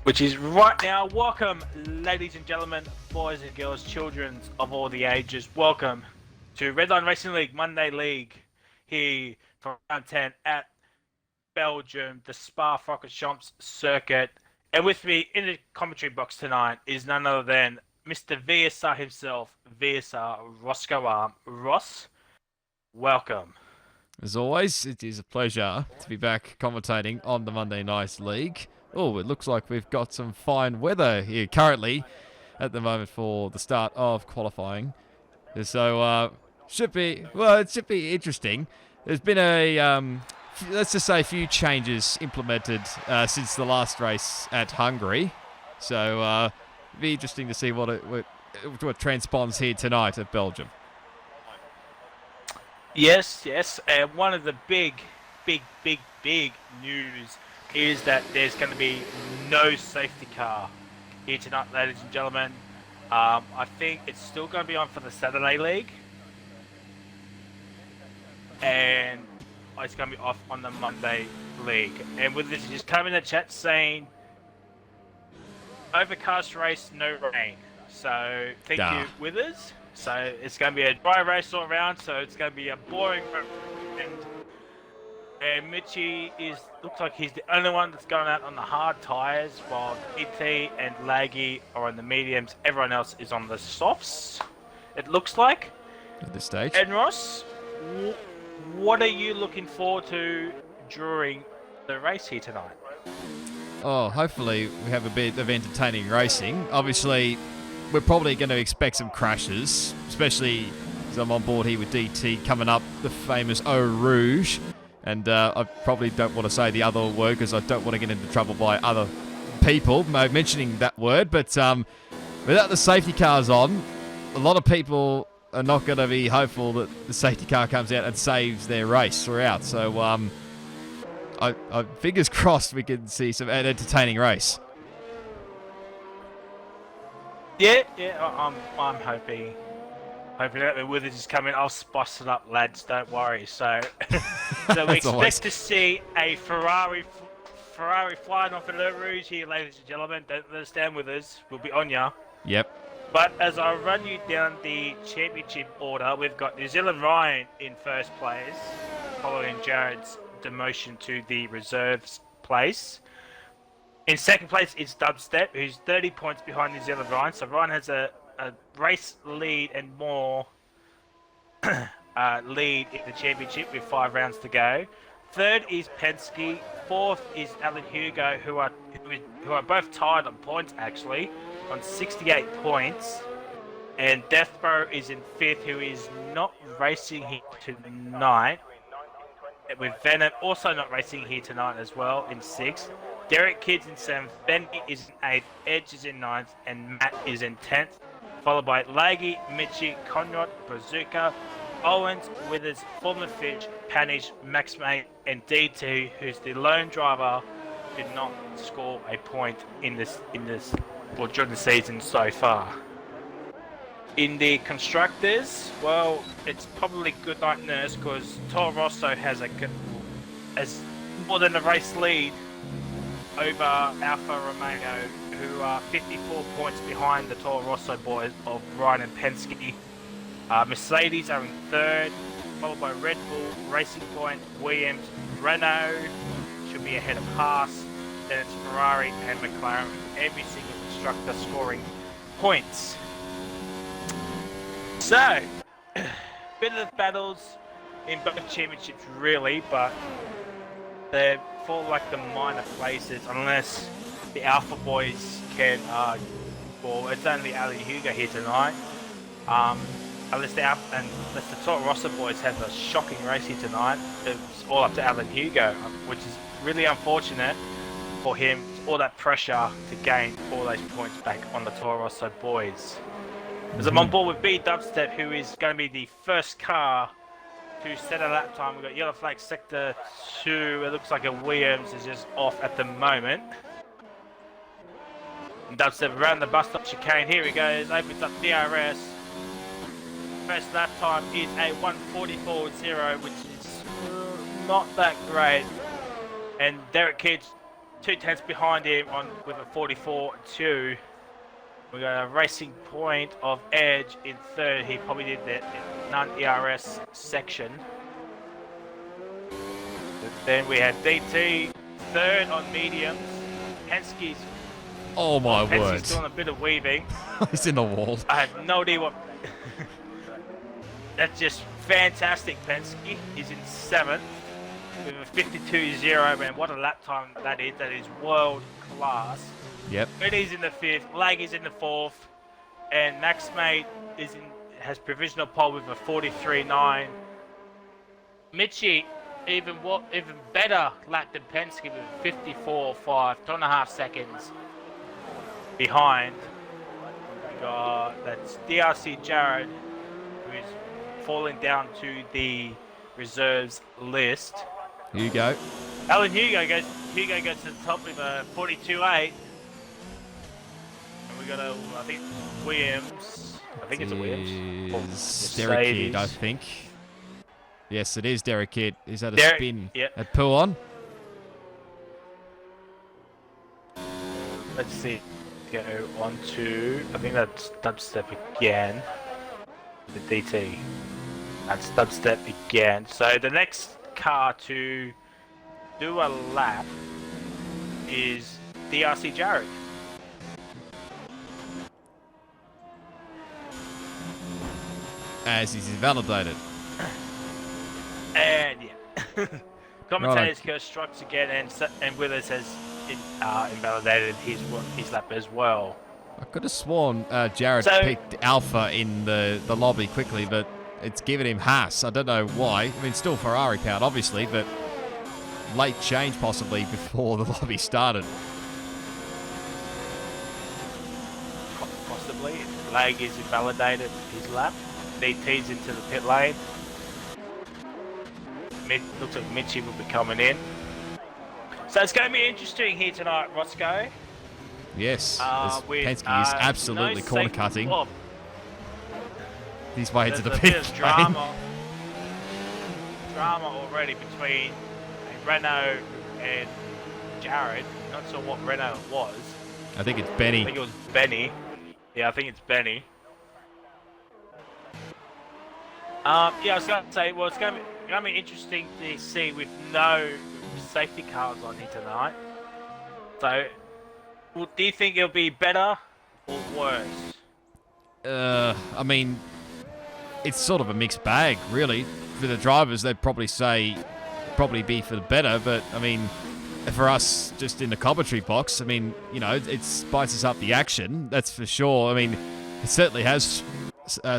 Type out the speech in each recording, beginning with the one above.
which is right now. Welcome, ladies and gentlemen, boys and girls, children of all the ages. Welcome to Redline Racing League Monday League here from round 10 at Belgium, the Spa-Francorchamps circuit. And with me in the commentary box tonight is none other than Mr. VSR himself, VSR Roscoe. Ross, welcome. As always, it is a pleasure to be back commentating on the Monday Night League. Oh, it looks like we've got some fine weather here currently at the moment for the start of qualifying. So, it should be interesting. There's been let's just say a few changes implemented since the last race at Hungary. So, it'll be interesting to see what transpires here tonight at Belgium. Yes. And one of the big news is that there's going to be no safety car here tonight, ladies and gentlemen. I think it's still going to be on for the Saturday League. And it's going to be off on the Monday League. And with this, just come in the chat saying, overcast race, no rain. So, thank you, Withers. So it's going to be a dry race all around, so it's going to be a boring end. And Mitchie looks like he's the only one that's going out on the hard tyres, while E.T. and Laggy are on the mediums. Everyone else is on the softs, it looks like. At this stage. And Ross, what are you looking forward to during the race here tonight? Oh, hopefully we have a bit of entertaining racing. Obviously, we're probably going to expect some crashes, especially because I'm on board here with DT coming up, the famous Eau Rouge. And I probably don't want to say the other word because I don't want to get into trouble by other people mentioning that word. But without the safety cars on, a lot of people are not going to be hopeful that the safety car comes out and saves their race throughout. So I fingers crossed we can see an entertaining race. Yeah, I'm hoping that the Withers is coming. I'll spice it up, lads. Don't worry. So, so we expect to see a Ferrari flying off in Le Rouge here, ladies and gentlemen. Don't understand Withers. We'll be on ya. Yep. But as I run you down the championship order, we've got New Zealand Ryan in first place, following Jared's demotion to the reserves place. In second place is Dubstep, who's 30 points behind New Zealand Ryan. So Ryan has a race lead and more lead in the championship with 5 rounds to go. Third is Penske. Fourth is Alan Hugo, who are both tied on points actually, on 68 points. And Deathbro is in fifth, who is not racing here tonight. With Venom also not racing here tonight as well in sixth. Derek Kidd's in 7th, Bendy is in 8th, Edge is in 9th, and Matt is in 10th, followed by Laggy, Mitchie, Conrad, Bazooka, Owens, Withers, Formula Fitch, Panish, Max Mate, and DT, who's the lone driver, did not score a point during the season so far. In the constructors, well, it's probably good night nurse because Toro Rosso has more than a race lead over Alfa Romeo, who are 54 points behind the Toro Rosso boys of Ryan and Penske. Mercedes are in third, followed by Red Bull, Racing Point, Williams, Renault should be ahead of Haas. Then it's Ferrari and McLaren, every single constructor scoring points. So, bit of battles in both championships really, but they're for like the minor places unless the Alpha boys can well, it's only Ali Hugo here tonight. Unless the Toro Rosso boys have a shocking race here tonight, it's all up to Alan Hugo, which is really unfortunate for him. All that pressure to gain all those points back on the Toro Rosso boys. As I'm on board with B Dubstep, who is going to be the first car to set a lap time. We've got Yellow Flag Sector 2. It looks like a Williams is just off at the moment. And Dubstep around the bus stop chicane. Here he goes. Opens up DRS. First lap time is a 1:44.0, which is not that great. And Derek Kidd 2 tenths behind him with a 44.2. We got a racing point of Edge in third. He probably did the non-ERS section. Then we had DT third on mediums. Penske's Oh my word! Penske's doing a bit of weaving. He's in the wall. I have no idea what. That's just fantastic. Penske. He's in seventh with a 52.0, man. What a lap time that is. That is world class. Yep. Benny's in the fifth. Lag is in the fourth, and Max Mate has provisional pole with a 43.9. Mitchie even better lap than Penske with 54.5, 2.5 seconds behind. We got that's DRC Jared, who's falling down to the reserves list. Hugo. Alan Hugo goes to the top with a 42.8. And we got I think Williams. I think it's a Williams. Derek Kidd, I think. Yes, it is Derek Kidd. He's had a spin at Puon. Let's see. Go on to, I think that's dubstep again. The DT. That's dubstep again. So the next car to do a lap is DRC Jared. As he's invalidated. And yeah. Commentators curse strikes again, and Withers has invalidated his lap as well. I could have sworn Jared picked Alpha in the lobby quickly, but it's given him Haas. I don't know why. I mean, still Ferrari powered, obviously, but late change possibly before the lobby started. Possibly. Lag is invalidated his lap. DT's into the pit lane. Looks like Mitchie will be coming in. So it's going to be interesting here tonight, Roscoe. Yes, Penske is absolutely corner cutting. He's way into the pit lane. Drama already between Renault and Jared. Not sure what Renault was. I think it's Benny. I think it was Benny. Yeah, I think it's Benny. Yeah, I was going to say, well, it's going to be interesting to see with no safety cars on here tonight. So, do you think it'll be better or worse? I mean, it's sort of a mixed bag, really. For the drivers, they'd probably be for the better, but I mean, for us, just in the commentary box, I mean, you know, it spices up the action, that's for sure. I mean, it certainly has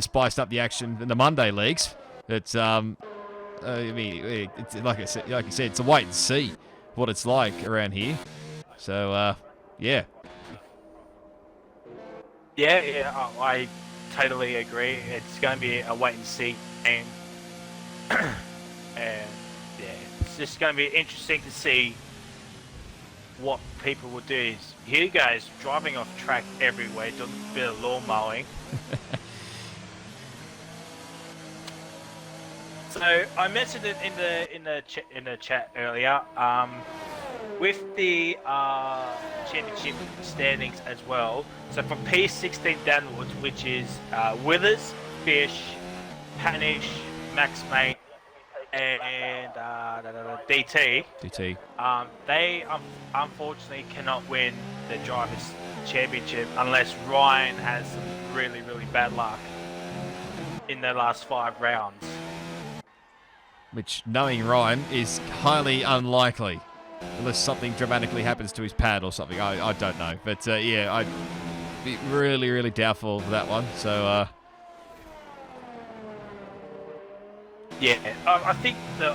spiced up the action in the Monday leagues. It's, I mean, it's like you said, it's a wait and see what it's like around here. So, yeah. Yeah, I totally agree. It's going to be a wait and see game. And yeah, it's just going to be interesting to see what people will do. Hugo's driving off track everywhere, doing a bit of lawn mowing. So I mentioned it in the chat earlier. With the championship standings as well. So from P16 downwards, which is Withers, Fish, Panish, Max Mate, and DT. They unfortunately cannot win the Drivers' Championship unless Ryan has some really, really bad luck in the last 5 rounds. Which, knowing Ryan, is highly unlikely. Unless something dramatically happens to his pad or something. I don't know. But, yeah, I'd be really, really doubtful of that one. So, yeah, I think the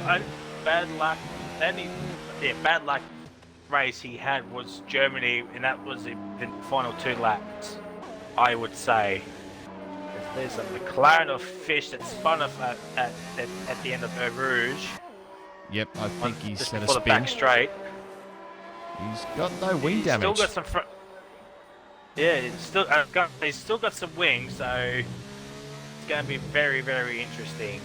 bad luck race he had was Germany, and that was the final 2 laps, I would say. There's a McLaren of Fish that spun off at the end of Eau Rouge. Yep, I think he's had a spin. Back straight. He's got no wing damage. Still got some. He's still got some wings, so it's going to be very, very interesting.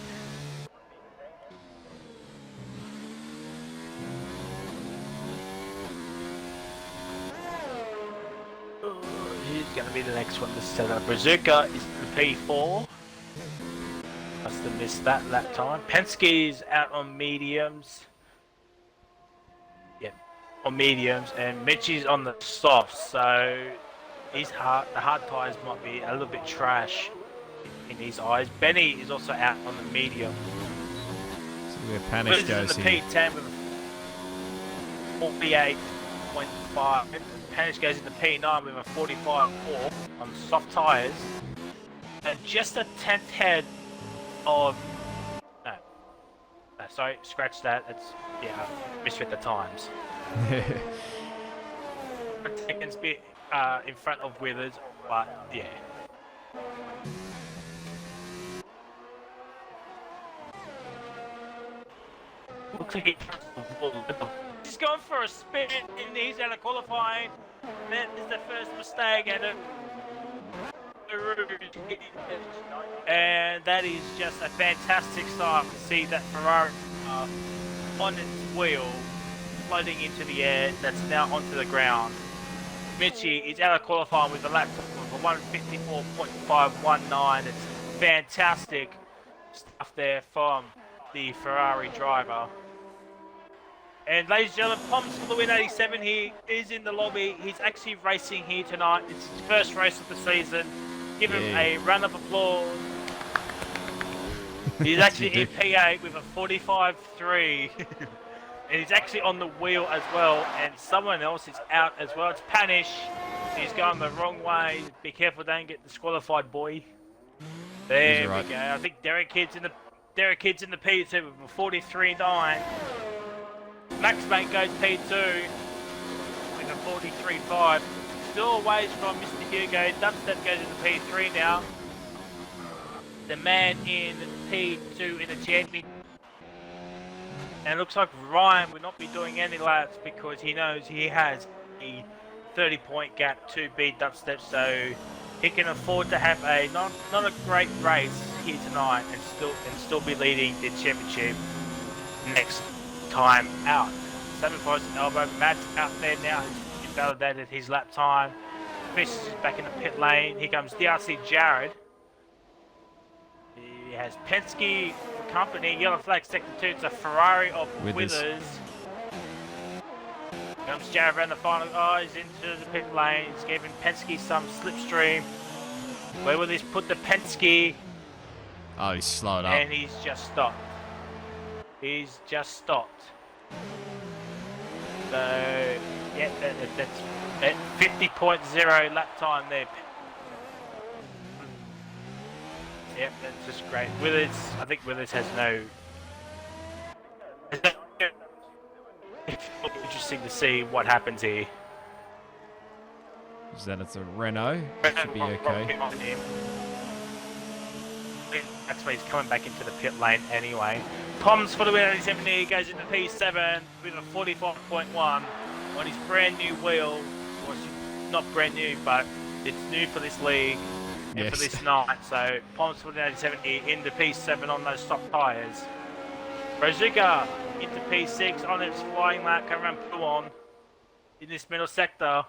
going to be the next one to set up. Brazuca is the P4. Must have missed that time. Penske's out on mediums. Yep, on mediums, and Mitchie's on the softs. So the hard tyres might be a little bit trash in his eyes. Benny is also out on the medium. So where Panish goes in the here. P10 with 48.5. Panish goes in the P9 with a 45.4 on soft tyres. And just a 10th head of... No, sorry, scratch that. It's, yeah, I misread the times. Seconds bit in front of Withers, but yeah. Looks like he's gone for a spin and he's out of qualifying. That is the first mistake and that is just a fantastic sight to see that Ferrari on its wheel floating into the air that's now onto the ground. Mitchie is out of qualifying with a lap of a 154.519. It's fantastic stuff there from the Ferrari driver. And ladies and gentlemen, Poms for the win 87. He is in the lobby. He's actually racing here tonight. It's his first race of the season. Give him a round of applause. He's actually in P8 with a 45.3. And he's actually on the wheel as well. And someone else is out as well. It's Panish. He's going the wrong way. Be careful, don't get disqualified, boy. There we go. I think Derek Kidd's in the P2 with a 43.9. Max Mate goes P2 with a 43.5. Still a ways from Mr. Hugo. Dubstep goes into P3 now. The man in P2 in the champion. And it looks like Ryan will not be doing any laps because he knows he has a 30-point gap to beat Dubstep, so he can afford to have a not a great race here tonight and still be leading the championship next time out. 7 points elbow. Matt's out there now. He's invalidated his lap time. Fish is back in the pit lane. Here comes DRC Jared. He has Penske for company. Yellow flag sector 2. It's a Ferrari of Withers. Comes Jared around the final. Oh, he's into the pit lane. He's giving Penske some slipstream. Where will this put the Penske? Oh, he's slowed up. And he's just stopped. He's just stopped. So, yeah, that's 50.0 lap time there. Yep, that's just great. Withers, I think Withers has no... It's interesting to see what happens here. Is that it's a Renault? Should be okay. That's why he's coming back into the pit lane anyway. Poms for the win 87. He goes into P7 with a 45.1 on his brand new wheel. Well, it's not brand new, but it's new for this league and for this night. So Poms for the 87 into P7 on those soft tyres. Brazuca into P6 on its flying lap, coming around Puon in this middle sector.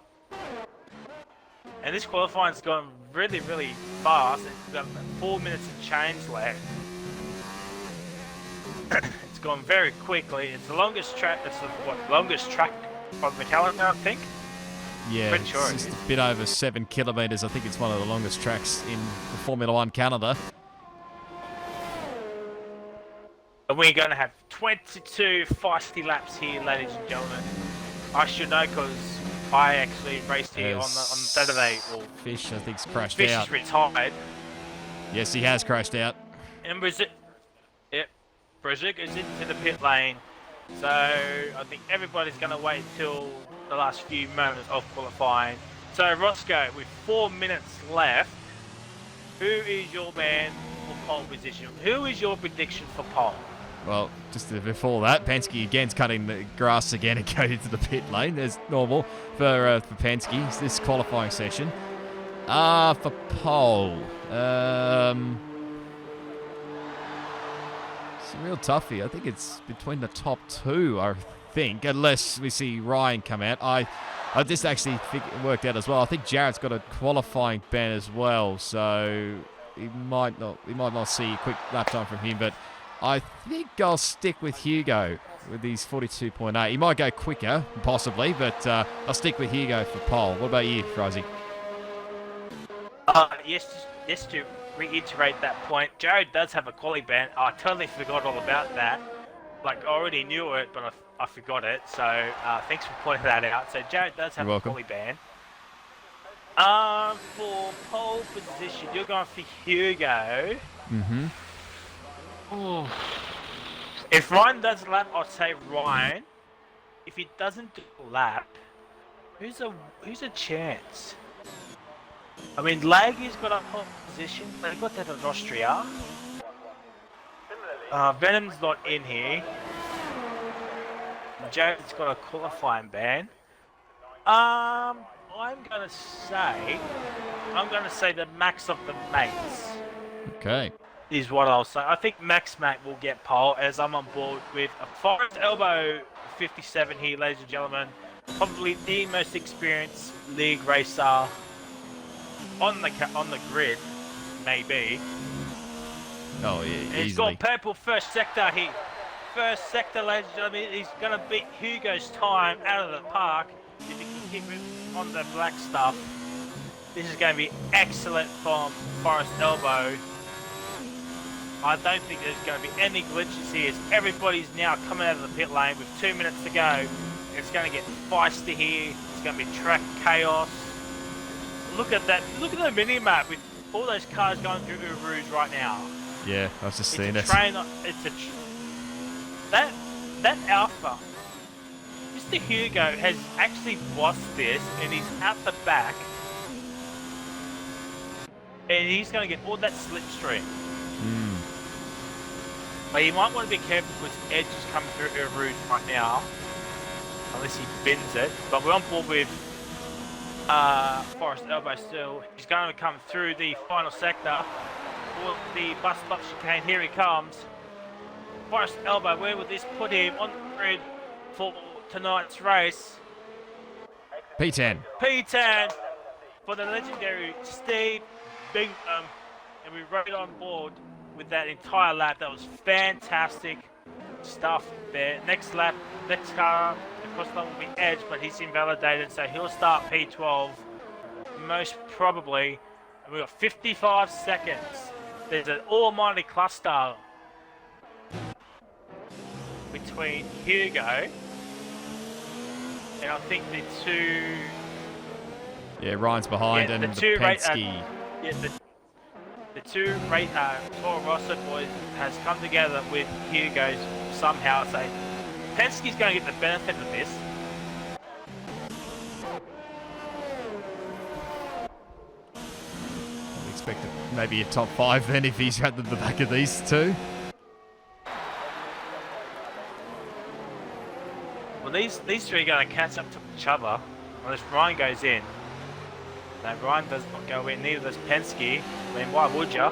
And this qualifying's gone really, really fast. It's got 4 minutes of change left. It's gone very quickly. It's the longest track. It's the longest track on the calendar, I think. Yeah, pretty sure it's just a bit over 7 kilometres. I think it's one of the longest tracks in the Formula One calendar. And we're going to have 22 feisty laps here, ladies and gentlemen. I should know because I actually raced here on Saturday. Well, Fish, I think, crashed Fish out. is retired. Yes, he has crashed out. And Brazuca is into the pit lane. So I think everybody's going to wait until the last few moments of qualifying. So Roscoe, with 4 minutes left, who is your man for pole position? Who is your prediction for pole? Well, just before that, Penske again's cutting the grass again and going into the pit lane as normal for Penske. It's this qualifying session. For pole, it's a real toughie. I think it's between the top two. I think, unless we see Ryan come out. I I just actually worked out as well. I think Jarrett's got a qualifying ban as well, so he might not see a quick lap time from him. But I think I'll stick with Hugo with his 42.8. He might go quicker, possibly, but I'll stick with Hugo for pole. What about you, Rosie? Yes, to reiterate that point, Jared does have a quali ban. I totally forgot all about that. Like, I already knew it, but I forgot it. So, thanks for pointing that out. So, Jared does have a quali ban. For pole position, you're going for Hugo. Mm-hmm. Ooh. If Ryan does a lap, I'd say Ryan. If he doesn't do a lap, who's a chance? I mean, Laggy's got a pole position, but he got that in Austria. Venom's not in here. Jared's got a qualifying ban. I'm gonna say the max of the mates. Okay. Is what I'll say. I think Max Mate will get pole, as I'm on board with a Forest Elbow 57 here, ladies and gentlemen. Probably the most experienced league racer on the grid, maybe. Oh yeah, and he's got purple first sector here. First sector, ladies and gentlemen. He's gonna beat Hugo's time out of the park if he can keep it on the black stuff. This is going to be excellent from Forest Elbow. I don't think there's going to be any glitches here. Everybody's now coming out of the pit lane with 2 minutes to go. It's going to get feisty here. It's going to be track chaos. Look at that. Look at the mini-map with all those cars going through Rouge right now. Yeah, I was just seeing it. That Alpha. Mr. Hugo has actually lost this and he's out the back. And he's going to get all that slipstream. But you might want to be careful because Edge is coming through Rouge right now. Unless he bends it. But we're on board with Forest Elbow still. He's going to come through the final sector. For the bus stop chicane. Here he comes. Forest Elbow, where will this put him on the grid for tonight's race? P10. P10 for the legendary Steve Bingham. And we rode on board with that entire lap. That was fantastic stuff there. Next lap, next car across the line will be Edge, but he's invalidated, so he'll start P12 most probably. And we've got 55 seconds. There's an almighty cluster between Hugo and I think the two. Yeah, Ryan's behind and the Penske. The two Toro Rosso boys has come together with Hugo's somehow. So Penske's going to get the benefit of this. I expect maybe a top 5 then if he's at the back of these two. Well, these three are going to catch up to each other unless Ryan goes in. No, Ryan does not go in, neither does Penske. I mean, why would ya?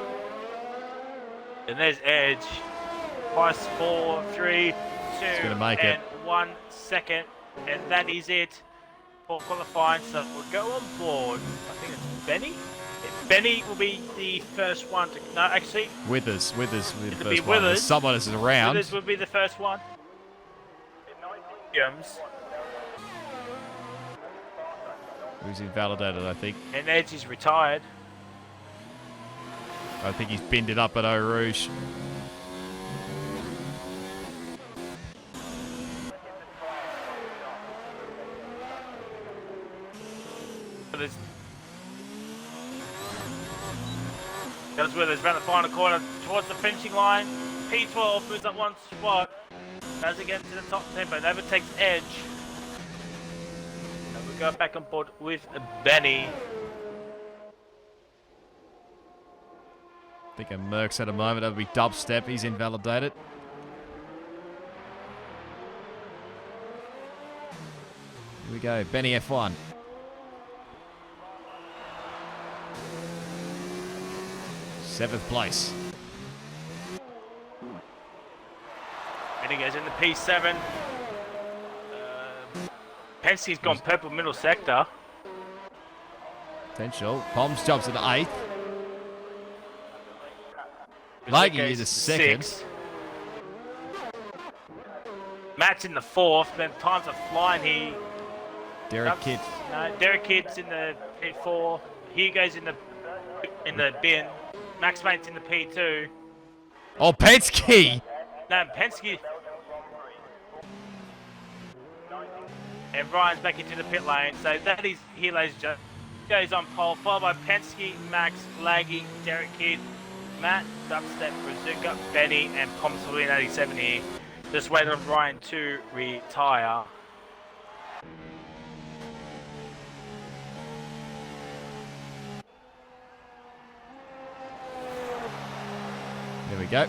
And there's Edge. 4, 3, 2, and 1 second. And that is it for qualifying. So we'll go on board. I think it's Benny. Benny will be the first one to... No, actually... Withers will be the first one. Withers. Someone is around. Withers will be the first one. Who's invalidated, I think. And Edge is retired. I think he's binned it up at Eau Rouge. That's where there's around the final corner towards the finishing line. P12 moves up one spot. As it gets to the top 10, but overtakes Edge. And we go back on board with Benny. I think a Mercs at a moment. That would be Dubstep. He's invalidated. Here we go. Benny F1. Seventh place. And he goes into P7. Penske's gone purple middle sector. Potential. Poms jumps into 8th. Laggy is a 2nd. 6th. Matt's in the 4th. Then times are flying here. Derek Kidd. No, Derek Kidd's in the P4. Hugo's in the bin. Max Mate's in the P2. Oh, Penske! No, Penske. And Ryan's back into the pit lane. So that is here, ladies and gentlemen. Goes on pole, followed by Penske, Max, Laggy, Derek Kidd, Matt, Dubstep, Brazuka, Benny, and Pomsville 87 here. Just waiting on Ryan to retire. There we go.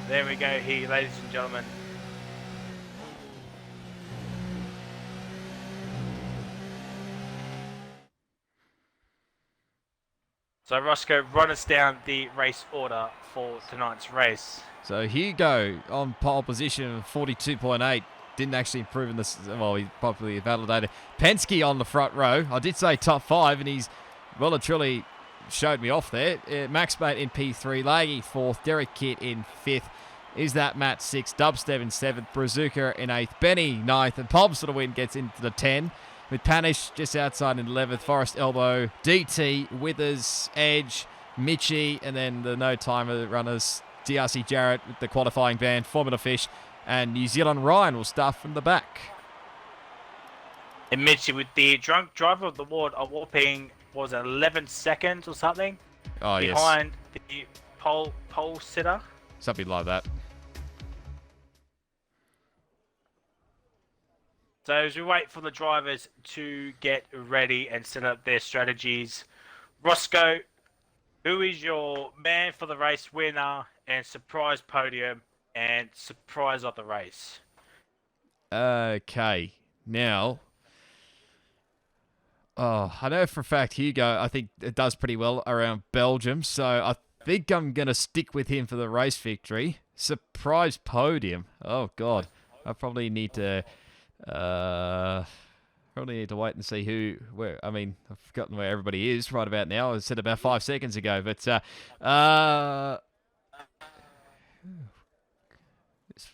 There we go here, ladies and gentlemen. So Roscoe, run us down the race order for tonight's race. So Hugo on pole position, 42.8. Didn't actually improve in this. Well, he probably validated. Penske on the front row. I did say top 5, and he's well and truly showed me off there. Max Mate in P3, Laggy 4th, Derek Kidd in 5th. Is that Matt 6th, Dubstep in 7th, Brazuka in 8th, Benny 9th, and Pobbs for the win gets into the 10. With Panish just outside in 11th, Forest Elbow, DT, Withers, Edge, Mitchie, and then the no-timer runners, DRC Jarrett with the qualifying van, Formula Fish, and New Zealand Ryan will start from the back. And Mitchie with the drunk driver of the ward, a whopping, was it 11 seconds or something? Oh, behind the pole sitter. Something like that. So as we wait for the drivers to get ready and set up their strategies, Roscoe, who is your man for the race winner and surprise podium and surprise of the race? Okay, now, I know for a fact Hugo, I think it does pretty well around Belgium, so I think I'm going to stick with him for the race victory. Surprise podium. Oh, God. I probably need to... probably need to wait and see where. I mean, I've forgotten where everybody is right about now. I said about 5 seconds ago, but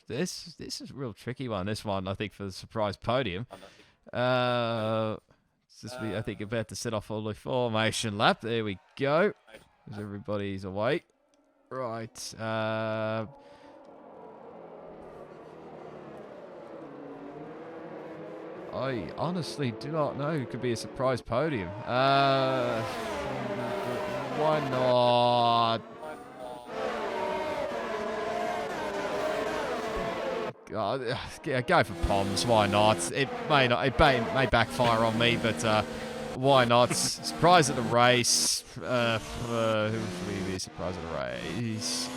this is a real tricky one. This one, I think, for the surprise podium. I think about to set off a formation lap. There we go. As everybody's awake. Right. I honestly do not know who could be a surprise podium. Why not? God, yeah, go for Poms. Why not? It may may backfire on me, but why not? Surprise at the race. Who should be surprise at the race?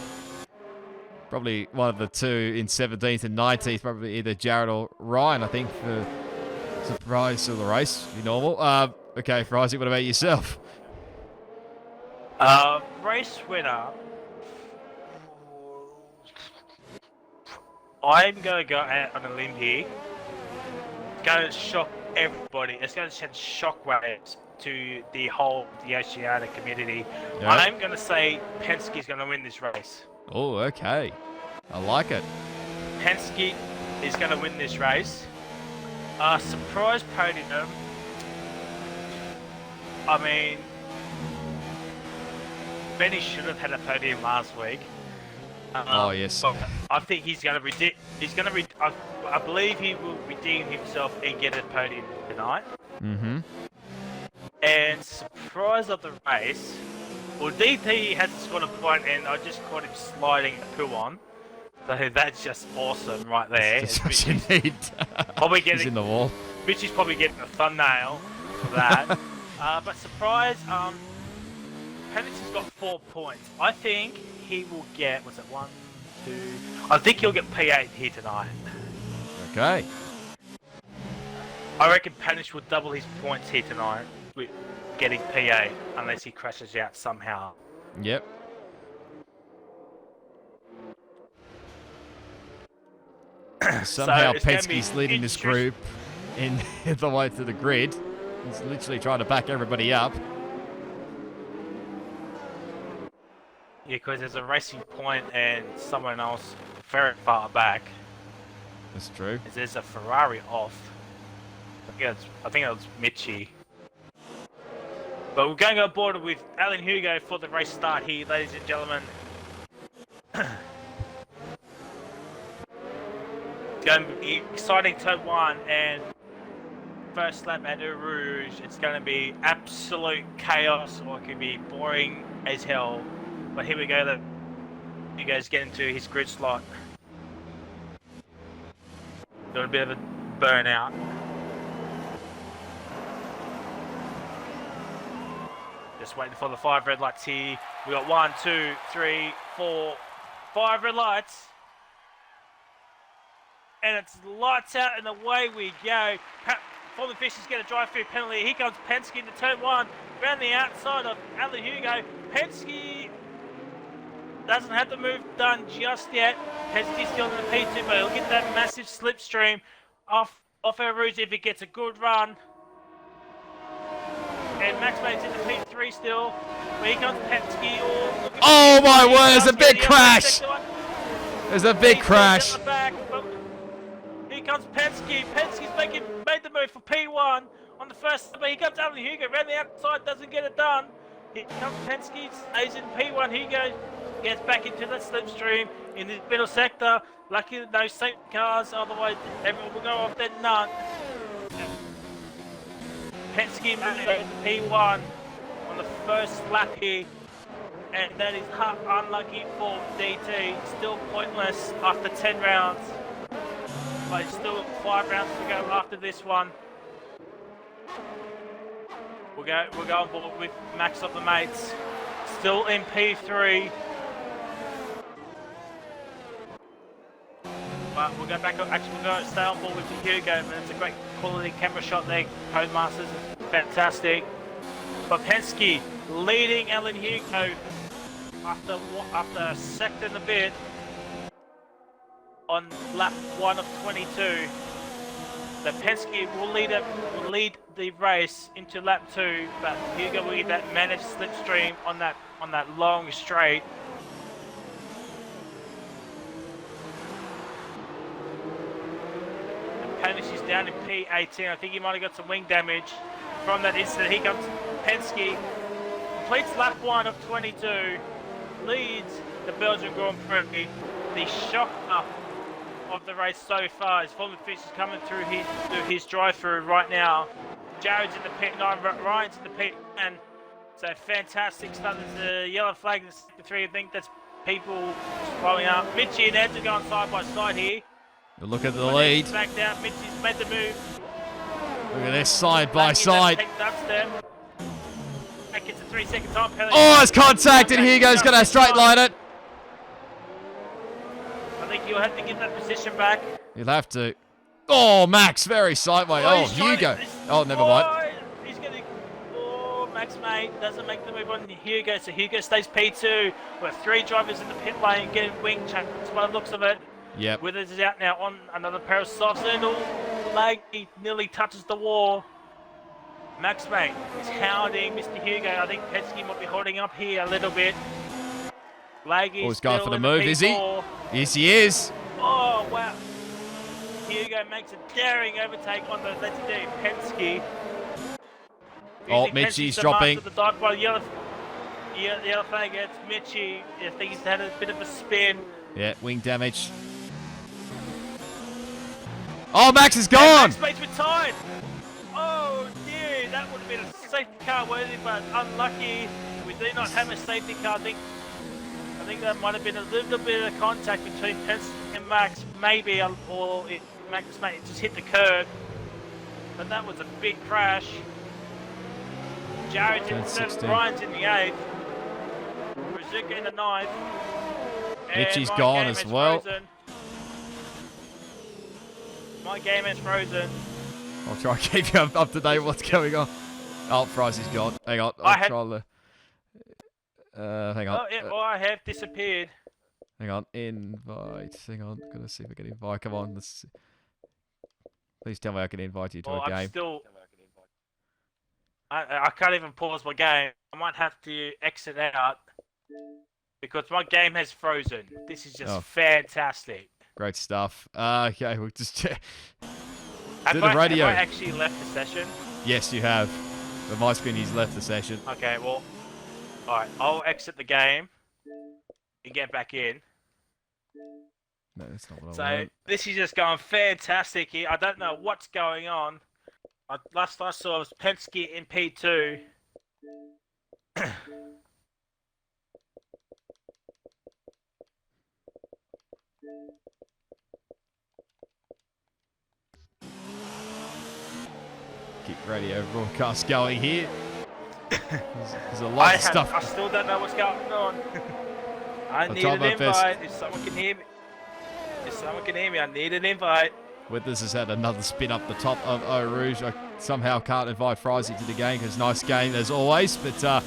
Probably one of the two in 17th and 19th. Probably either Jared or Ryan, I think, for surprise of the race. Be normal. Okay, Frizy, what about yourself? Race winner. I'm going to go out on a limb here. It's going to shock everybody. It's going to send shockwaves to the whole the Oceania community. Yep. I'm going to say Penske's going to win this race. Oh, okay. I like it. Penske is going to win this race. Surprise podium. I mean, Benny should have had a podium last week. Oh yes. I think he's going to I believe he will redeem himself and get a podium tonight. Mm-hmm. And surprise of the race. Well, DT hasn't scored a point, and I just caught him sliding a poo on. So that's just awesome right there. That's what you need. Probably He's in the wall. Richie's probably getting a thumbnail for that. But surprise, Penix has got 4 points. I think he will get, what's it, 1, 2... I think he'll get P8 here tonight. Okay. I reckon Panish will double his points here tonight with getting P8, unless he crashes out somehow. Yep. Somehow So Penske's leading this group. in the way to the grid. He's literally trying to back everybody up. Yeah, because there's a racing point and someone else very far back. That's true. There's a Ferrari off. I think it was Mitchie. But we're going on board with Alan Hugo for the race start here, ladies and gentlemen. It's going to be exciting turn 1 and first lap at Eau Rouge. It's going to be absolute chaos, or it could be boring as hell. But here we go. Hugo's getting to his grid slot. Doing a bit of a burnout. Just waiting for the 5 red lights here. We got 1, 2, 3, 4, 5 red lights. And it's lights out and away we go. Fallen Fish is going to drive through penalty. Here comes Penske into turn 1. Around the outside of Alan Hugo. Penske doesn't have the move done just yet. Penske's still in the P2, but he'll get that massive slipstream off Eau Rouge if it gets a good run. And Max Bates in the P3 still. Here comes Penske. Oh my word, there's a big crash! There's a big crash. Here comes Penske. Penske's made the move for P1 on the first, but here comes Alan Hugo. Around the outside, doesn't get it done. Here comes Penske, stays in P1. Hugo gets back into the slipstream in the middle sector. Lucky that no safety cars, otherwise everyone will go off their nut. Penske made P1 on the first lap here, and that is unlucky for DT. Still pointless after 10 rounds, but it's still 5 rounds to go after this one. We'll go on board with Max of the Mates, still in P3. But we'll go back. Actually, we'll go stay on board with Hugo. And it's a great quality camera shot there. Codemasters, fantastic. But Penske leading Alan Hugo after a second and a bit on lap 1 of 22. The Penske will lead the race into lap 2, but Hugo will get that managed slipstream on that long straight. Panish is down in P18. I think he might have got some wing damage from that incident. Here comes Penske, completes lap 1 of 22, leads the Belgian Grand Prix. The shocker of the race so far is Fallen Fish is coming through his drive-through right now. Jared's in the P9, Ryan's in the P10. So fantastic stuff. There's a yellow flag in the sector 3. I think that's people blowing up. Mitchie and Eds are going side by side here. Look at the lead. Back down. Mitchie's made the move. Look at this side by side. It's a 3-second time penalty. Oh, it's contact and Hugo's going to straight line it. I think you'll have to get that position back. You'll have to. Oh, Max, very sideways. Oh, Hugo. Oh, never mind. He's going to. Oh, Max, mate, doesn't make the move on Hugo, so Hugo stays P2. With 3 drivers in the pit lane getting wing checks by the looks of it. Yep. Withers is out now on another pair of softs, and leg nearly touches the wall. Max mate is hounding Mr. Hugo. I think Penske might be holding up here a little bit. Laggy. Oh, he's going for the move, is he? Yes, he is. Oh, wow. Hugo makes a daring overtake on the legendary Penske. Oh, Mitchie's dropping. The dog by yellow flag gets Mitchie. I think he's had a bit of a spin. Yeah, wing damage. Oh, Max is gone! Max Bates retired! Oh dear, that would have been a safety car worthy, but unlucky. We do not have a safety car. I think that might have been a little bit of contact between Penske and Max, maybe, or Max Bates just hit the curb. But that was a big crash. Jared's in the 7th, Brian's in the 8th. Rizuka in the 9th. Mitchie's gone as well. Frozen. My game is frozen. I'll try and keep you up to date what's going on. Oh, Fry's gone. Hang on. Hang on. Oh, yeah, well, I have disappeared. Hang on. Invite. Hang on. Gotta see if we can invite. Come on. Let's see. Please tell me I can invite you to Well, a game. I'm still. I can't even pause my game. I might have to exit out because my game has frozen. This is just fantastic. Great stuff. Okay, we'll just do Have the radio. I actually left the session? Yes, you have. On my screen, he's left the session. Okay, well, alright, I'll exit the game and get back in. No, that's not what I So, want. this is just going fantastic here. I don't know what's going on. Last I saw was Penske in P2. Keep radio broadcast going here. There's a lot of stuff. I still don't know what's going on. I need an invite. If someone can hear me, I need an invite. Withers has had another spin up the top of Eau Rouge. I somehow can't invite Frizy to the game because nice game as always. But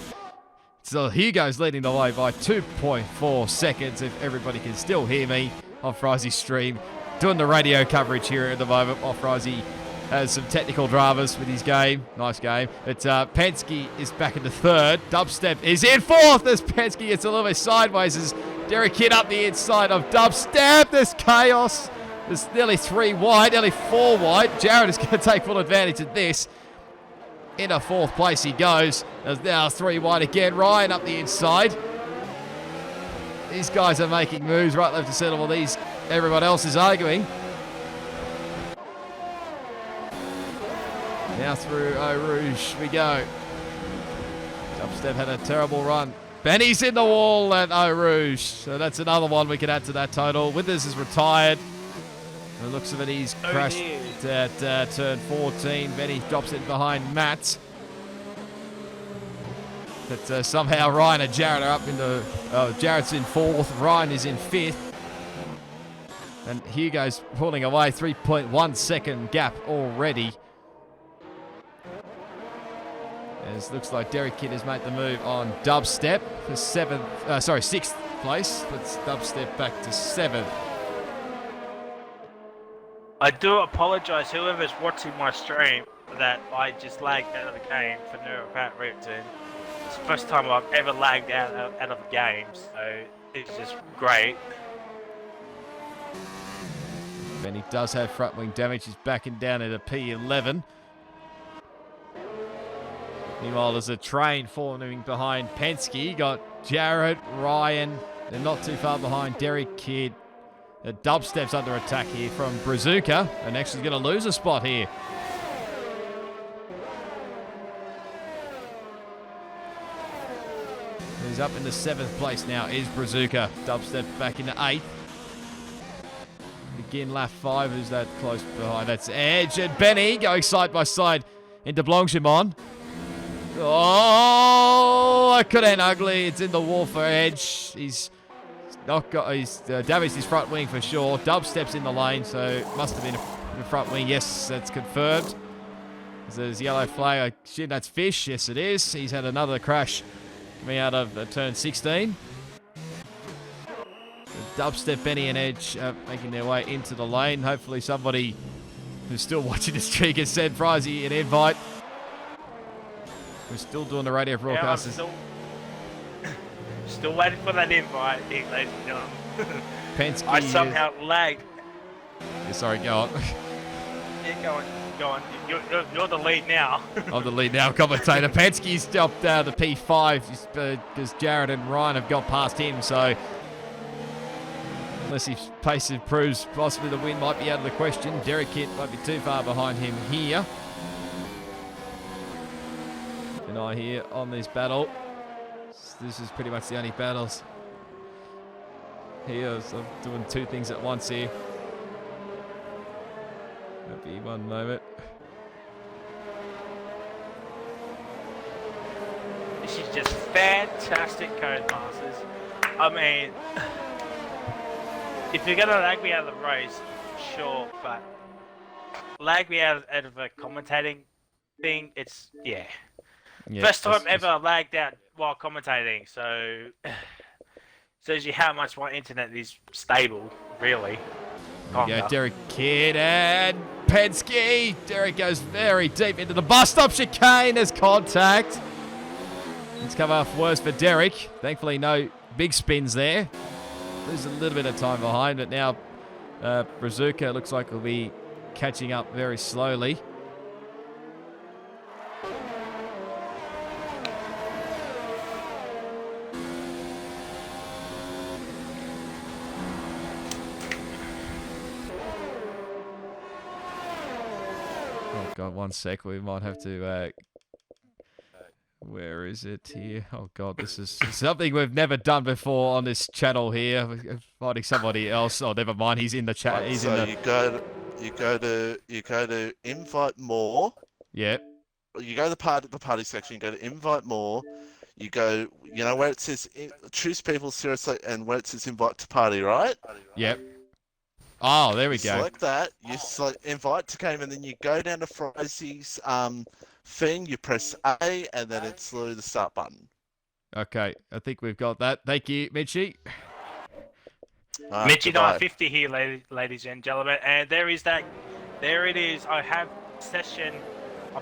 so Hugo's leading the way by 2.4 seconds. If everybody can still hear me on Frizy's stream, doing the radio coverage here at the moment while Frizy has some technical dramas with his game. Nice game. But Penske is back into third. Dubstep is in fourth as Penske gets a little bit sideways as Derek Kidd up the inside of Dubstep. There's chaos. There's nearly 3 wide, nearly 4 wide. Jared is going to take full advantage of this. In a fourth place he goes. There's now 3 wide again. Ryan up the inside. These guys are making moves right, left, and centre while everyone else is arguing. Now through Eau Rouge we go. Dubstep had a terrible run. Benny's in the wall at Eau Rouge. So that's another one we can add to that total. Withers is retired. By the looks of it, he's crashed at turn 14. Benny drops it behind Matt. But somehow Ryan and Jared are up in the... Jared's in 4th. Ryan is in 5th. And Hugo's pulling away. 3.1 second gap already. As looks like Derek Kidd has made the move on Dubstep for 6th place. Puts Dubstep back to 7th. I do apologise, whoever's watching my stream, that I just lagged out of the game for no apparent reason. It's the first time I've ever lagged out of the game, so it's just great. Benny does have front wing damage. He's backing down at a P11. Meanwhile, there's a train forming behind Penske. Got Jared, Ryan. They're not too far behind Derek Kidd. The Dubstep's under attack here from Brazuca. And actually going to lose a spot here. He's up in the 7th place now is Brazuca. Dubstep back into 8th. Again, lap 5. Who's that close behind? That's Edge and Benny going side by side into Blanchimont. Oh, it could end ugly. It's in the wall for Edge. He's damaged his front wing for sure. Dubstep's in the lane, so it must have been a front wing. Yes, that's confirmed. There's yellow flag. I assume that's Fish. Yes, it is. He's had another crash coming out of turn 16. Dubstep, Benny and Edge making their way into the lane. Hopefully somebody who's still watching this stream can send Frizy an invite. We're still doing the radio broadcast. Yeah, still waiting for that invite, ladies and gentlemen. Penske I somehow lagged. Yeah, sorry, go on. Yeah, go on. You're the lead now. I'm the lead now, commentator. Penske's dropped down to P5 because Jared and Ryan have got past him, so unless his pace improves, possibly the win might be out of the question. Derek Kidd might be too far behind him here. An eye here on this battle. This is pretty much the only battles here. So I'm doing 2 things at once here. That'll be one moment. This is just fantastic, Codemasters. I mean, if you're gonna lag me out of the race, sure, but lag me out of a commentating thing, it's yeah. First time ever lagged out while commentating, so shows you how much my internet is stable, really. Yeah, Derek Kidd and Penske. Derek goes very deep into the bus stop chicane. There's contact. It's come off worse for Derek. Thankfully, no big spins there. Loses a little bit of time behind, but now Brazuca looks like he'll be catching up very slowly. Oh God, 1 sec. We might have to. Where is it here? Oh God, this is something we've never done before on this channel here. We're finding somebody else. Oh, never mind. He's in the chat. He's so in the. you go to invite more. Yep. You go to the party section. You go to invite more. You go, where it says choose people seriously, and where it says invite to party, right? Yep. Oh, there we go. Select that. You select invite to game, and then you go down to Frizzy's thing. You press A, and then it's through the start button. Okay, I think we've got that. Thank you, Mitchie. Mitchie 950 here, ladies and gentlemen, and there it is. I have session. I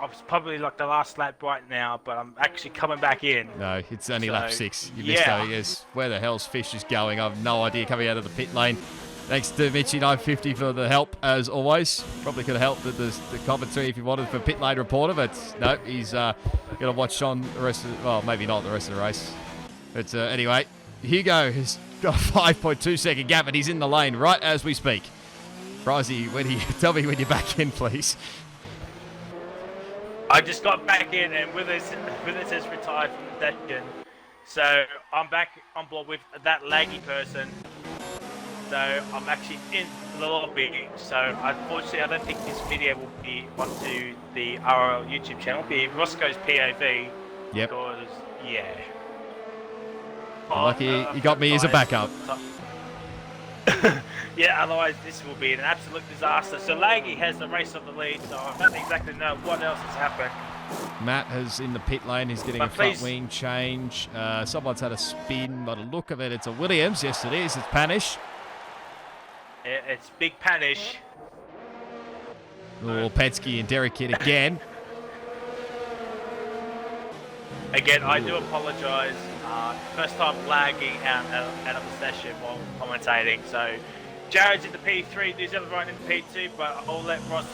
was probably like the last lap right now, but I'm actually coming back in. No, it's only lap 6. You missed out. Yes. Where the hell's Fish is going? I've no idea. Coming out of the pit lane. Thanks to Mitchie 950 for the help, as always. Probably could have helped with the commentary if you wanted for pit lane reporter, but no, he's going to watch on the rest of well, maybe not the rest of the race. But anyway, Hugo has got a 5.2 second gap, and he's in the lane right as we speak. Brizzy, tell me when you're back in, please. I just got back in, and Withers has retired from the session. So I'm back on board with that laggy person. So I'm actually in the lobby. So unfortunately, I don't think this video will be onto the RL YouTube channel. It'll be Roscoe's POV. Yep. Because, yeah. Lucky you got me as a backup. Yeah, otherwise this will be an absolute disaster. So Laggy has the race on the lead, so I don't exactly know what else has happened. Matt is in the pit lane. He's getting a front wing change. Someone's had a spin. By the look of it, it's a Williams. Yes, it is. It's Panish. Yeah, it's Big Panish. Oh, Penske and Derek Kidd again. Again, I do apologise. First time lagging out of the session while commentating. So Jared's in the P3, New Zealand right in the P2, but I'll let Ross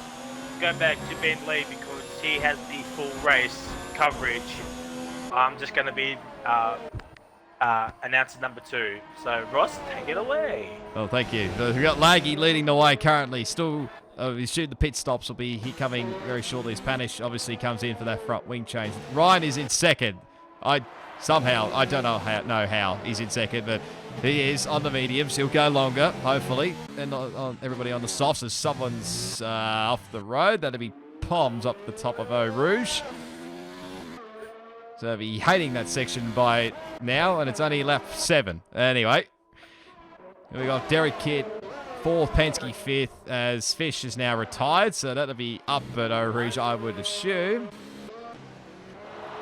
go back to Ben Lee because he has the full race coverage. I'm just going to be announcer number 2. So Ross, take it away. Oh, thank you. We've got Laggy leading the way currently. Still, he's shooting the pit stops. Will be coming very shortly. As Panish obviously comes in for that front wing change. Ryan is in second. I don't know how he's in second, but he is on the mediums. He'll go longer, hopefully. And on everybody on the softs, as someone's off the road. That'll be Poms up the top of Eau Rouge. So he'll be hating that section by now, and it's only lap 7. Anyway, we got Derek Kidd 4th, Penske 5th, as Fish is now retired. So that'll be up at Eau Rouge, I would assume.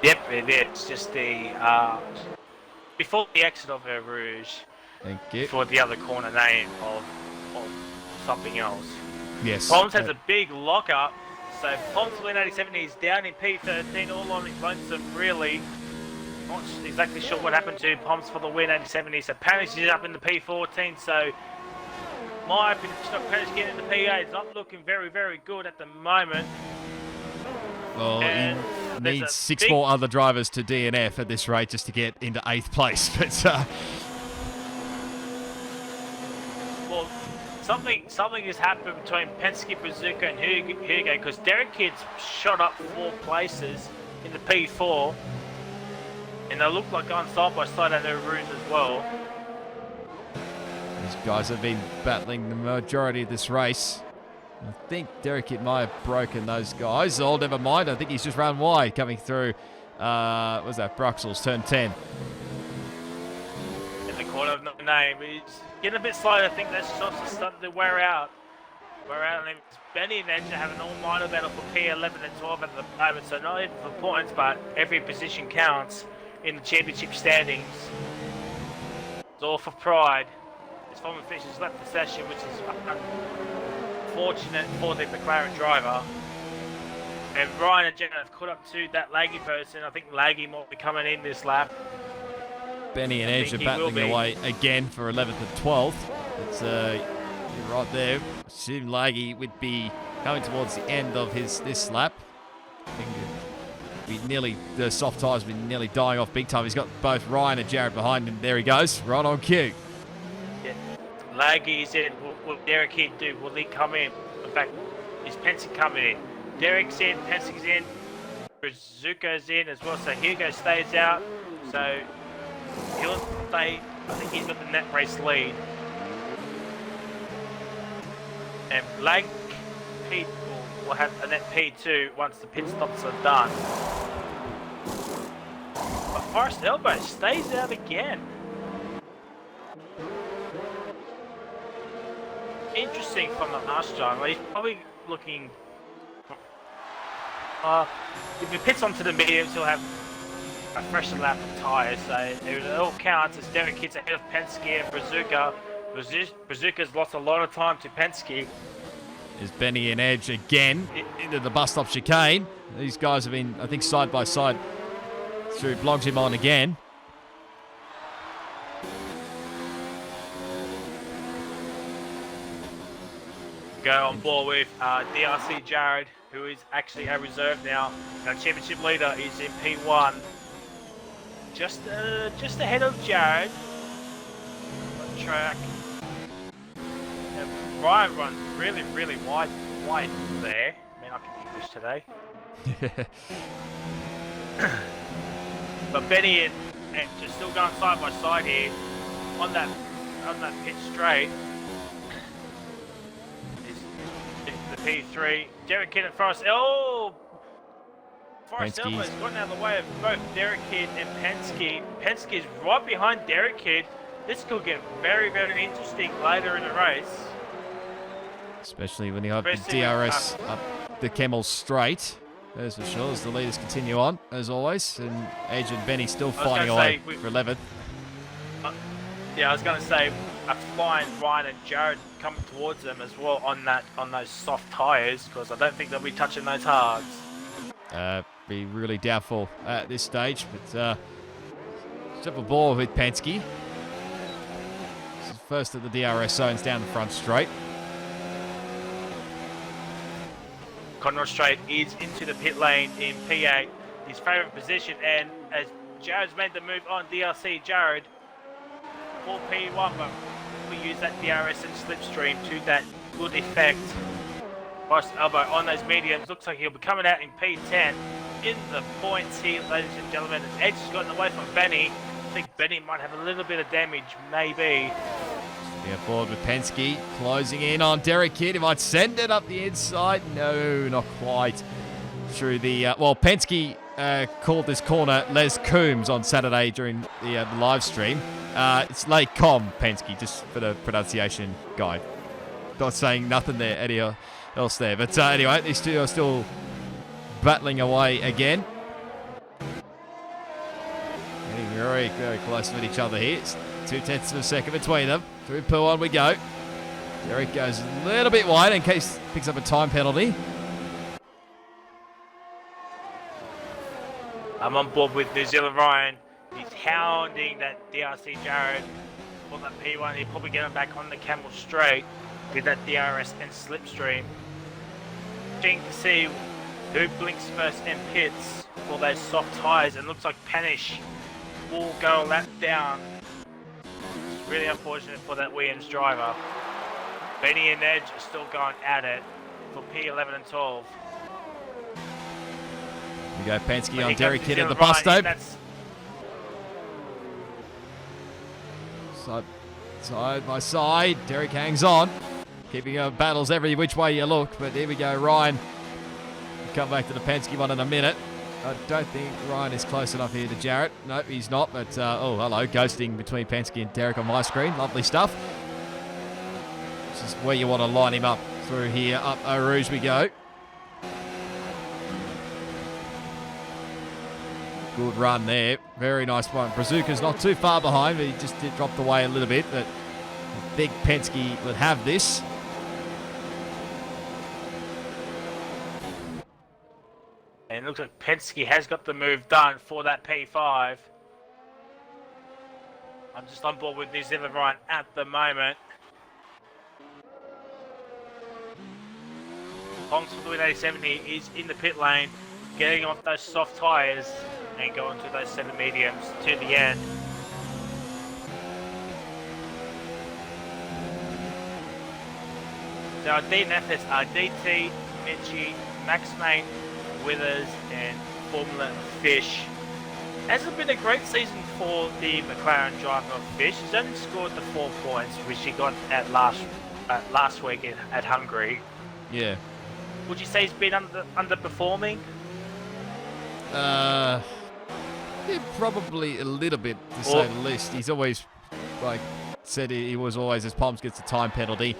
Yep, it's just the before the exit of Eau Rouge. Thank you. For the other corner name of something else. Yes. Poms has a big lockup, so Poms win 87. He's down in P13, all on his lonesome. Really, not exactly sure what happened to Poms for the win 87. So Panish is up in the P14. So my opinion, Panish getting in the P8. It's not looking very, very good at the moment. Well, he needs 6 more other drivers to DNF at this rate just to get into 8th place. But well, something has happened between Penske, Brazuca, and Hugo because Derek Kidd's shot up 4 places in the P4, and they look like going side by side at Eau Rouge as well. These guys have been battling the majority of this race. I think Derek Kidd might have broken those guys. Oh, never mind. I think he's just run wide coming through. What was that? Bruxelles, turn 10. In the corner of no name. He's getting a bit slow. I think those shots are starting to wear out. And it's Benny and Edge have an all-nighter battle for P11 and 12 at the moment. So not even for points, but every position counts in the championship standings. It's all for pride. This former Fish has left the session, which is unfortunate for the McLaren driver. And Ryan and Jen have caught up to that laggy person. I think laggy might be coming in this lap. Benny and Edge are battling away again for 11th and 12th. It's right there. Assume Laggy would be coming towards the end of this lap. I think the soft tyres have been nearly dying off big time. He's got both Ryan and Jared behind him. There he goes, right on cue. Yeah. Laggy's in. Will Derek Kidd do? Will he come in? In fact, is Penske coming in? Derek's in, Penske's in, Brazuca's in as well, so Hugo stays out. So he'll stay, I think he's got the net race lead. And Lag Pete will have a net P2 once the pit stops are done. But Forrest Elbow stays out again. Interesting from the last driver. He's probably looking. If he pits onto the mediums, he'll have a fresher lap of tyres. So it all counts as Derek Kidd's ahead of Penske and Brazuca. Brazuca's lost a lot of time to Penske. There's Benny and Edge again into the bus stop chicane. These guys have been, I think, side by side through Blogsimon again. Go on board with DRC Jared, who is actually a reserve now. Our championship leader is in P1. Just ahead of Jared on track. And Ryan runs really wide there. I mean, I can English today. But Benny and just still going side by side here on that pit straight. The P3, Derek Kidd and Forrest. Forrest Elbow has gotten out of the way of both Derek Kidd and Penske. Penske is right behind Derek Kidd. This could get very interesting later in the race. Especially when you have the DRS up the Kemmel straight. That's for sure, as the leaders continue on, as always. And Edge and Benny still fighting away for 11th. Yeah, I was going to say, a flying Ryan and Jared coming towards them as well on those soft tyres, because I don't think they'll be touching those hards. Be really doubtful at this stage, but step of ball with Penske. This is first at the DRS zones down the front straight. Conroy Straight is into the pit lane in P8, his favourite position, and as Jared's made the move on DRC Jared for P1, but we use that DRS and slipstream to that good effect. Forrest Elbow on those mediums, looks like he'll be coming out in P10 in the points here, ladies and gentlemen. As Edge has gotten away from Benny, I think Benny might have a little bit of damage, maybe. Yeah, forward with Penske, closing in on Derek Kidd. He might send it up the inside. No, not quite. Through the... Penske called this corner Les Coombs on Saturday during the live stream. It's Lake Com Penske, just for the pronunciation guide. Not saying nothing there, Eddie, else there. But anyway, these two are still battling away again. Getting very close with each other here. It's 0.2 of a second between them. Through P1 we go. Derek goes a little bit wide in case picks up a time penalty. I'm on board with New Zealand Ryan. He's hounding that DRC Jared for that P1. He'll probably get him back on the Camel straight with that DRS and slipstream. Interesting to see who blinks first and pits for those soft tyres, and looks like Panish will go a lap down. It's really unfortunate for that Williams driver. Benny and Edge are still going at it for P11 and 12. We go Penske on Derek Kidd at the bus stop. Side by side, Derek hangs on, keeping battles every which way you look. But here we go, Ryan. We'll come back to the Penske one in a minute. I don't think Ryan is close enough here to Jarrett. No, he's not. But oh, hello, ghosting between Penske and Derek on my screen. Lovely stuff. This is where you want to line him up through here. Up Eau Rouge we go. Good run there. Very nice one. Brazuca's not too far behind, but he just did drop away a little bit. But I think Penske would have this. looks like Penske has got the move done for that P5. I'm just on board with New Zealand Ryan at the moment. Pongs for the win 870 is in the pit lane, getting off those soft tyres and going to those centre mediums to the end. So our DNFs are DT, Mitchie, Max Mate, Withers and Formula Fish. Hasn't been a great season for the McLaren driver of Fish. He's only scored the 4 points, which he got at last week at Hungary. Yeah. Would you say he's been underperforming? Yeah, probably a little bit, to say the least. He's always, like said, he was always, as Palms gets the time penalty.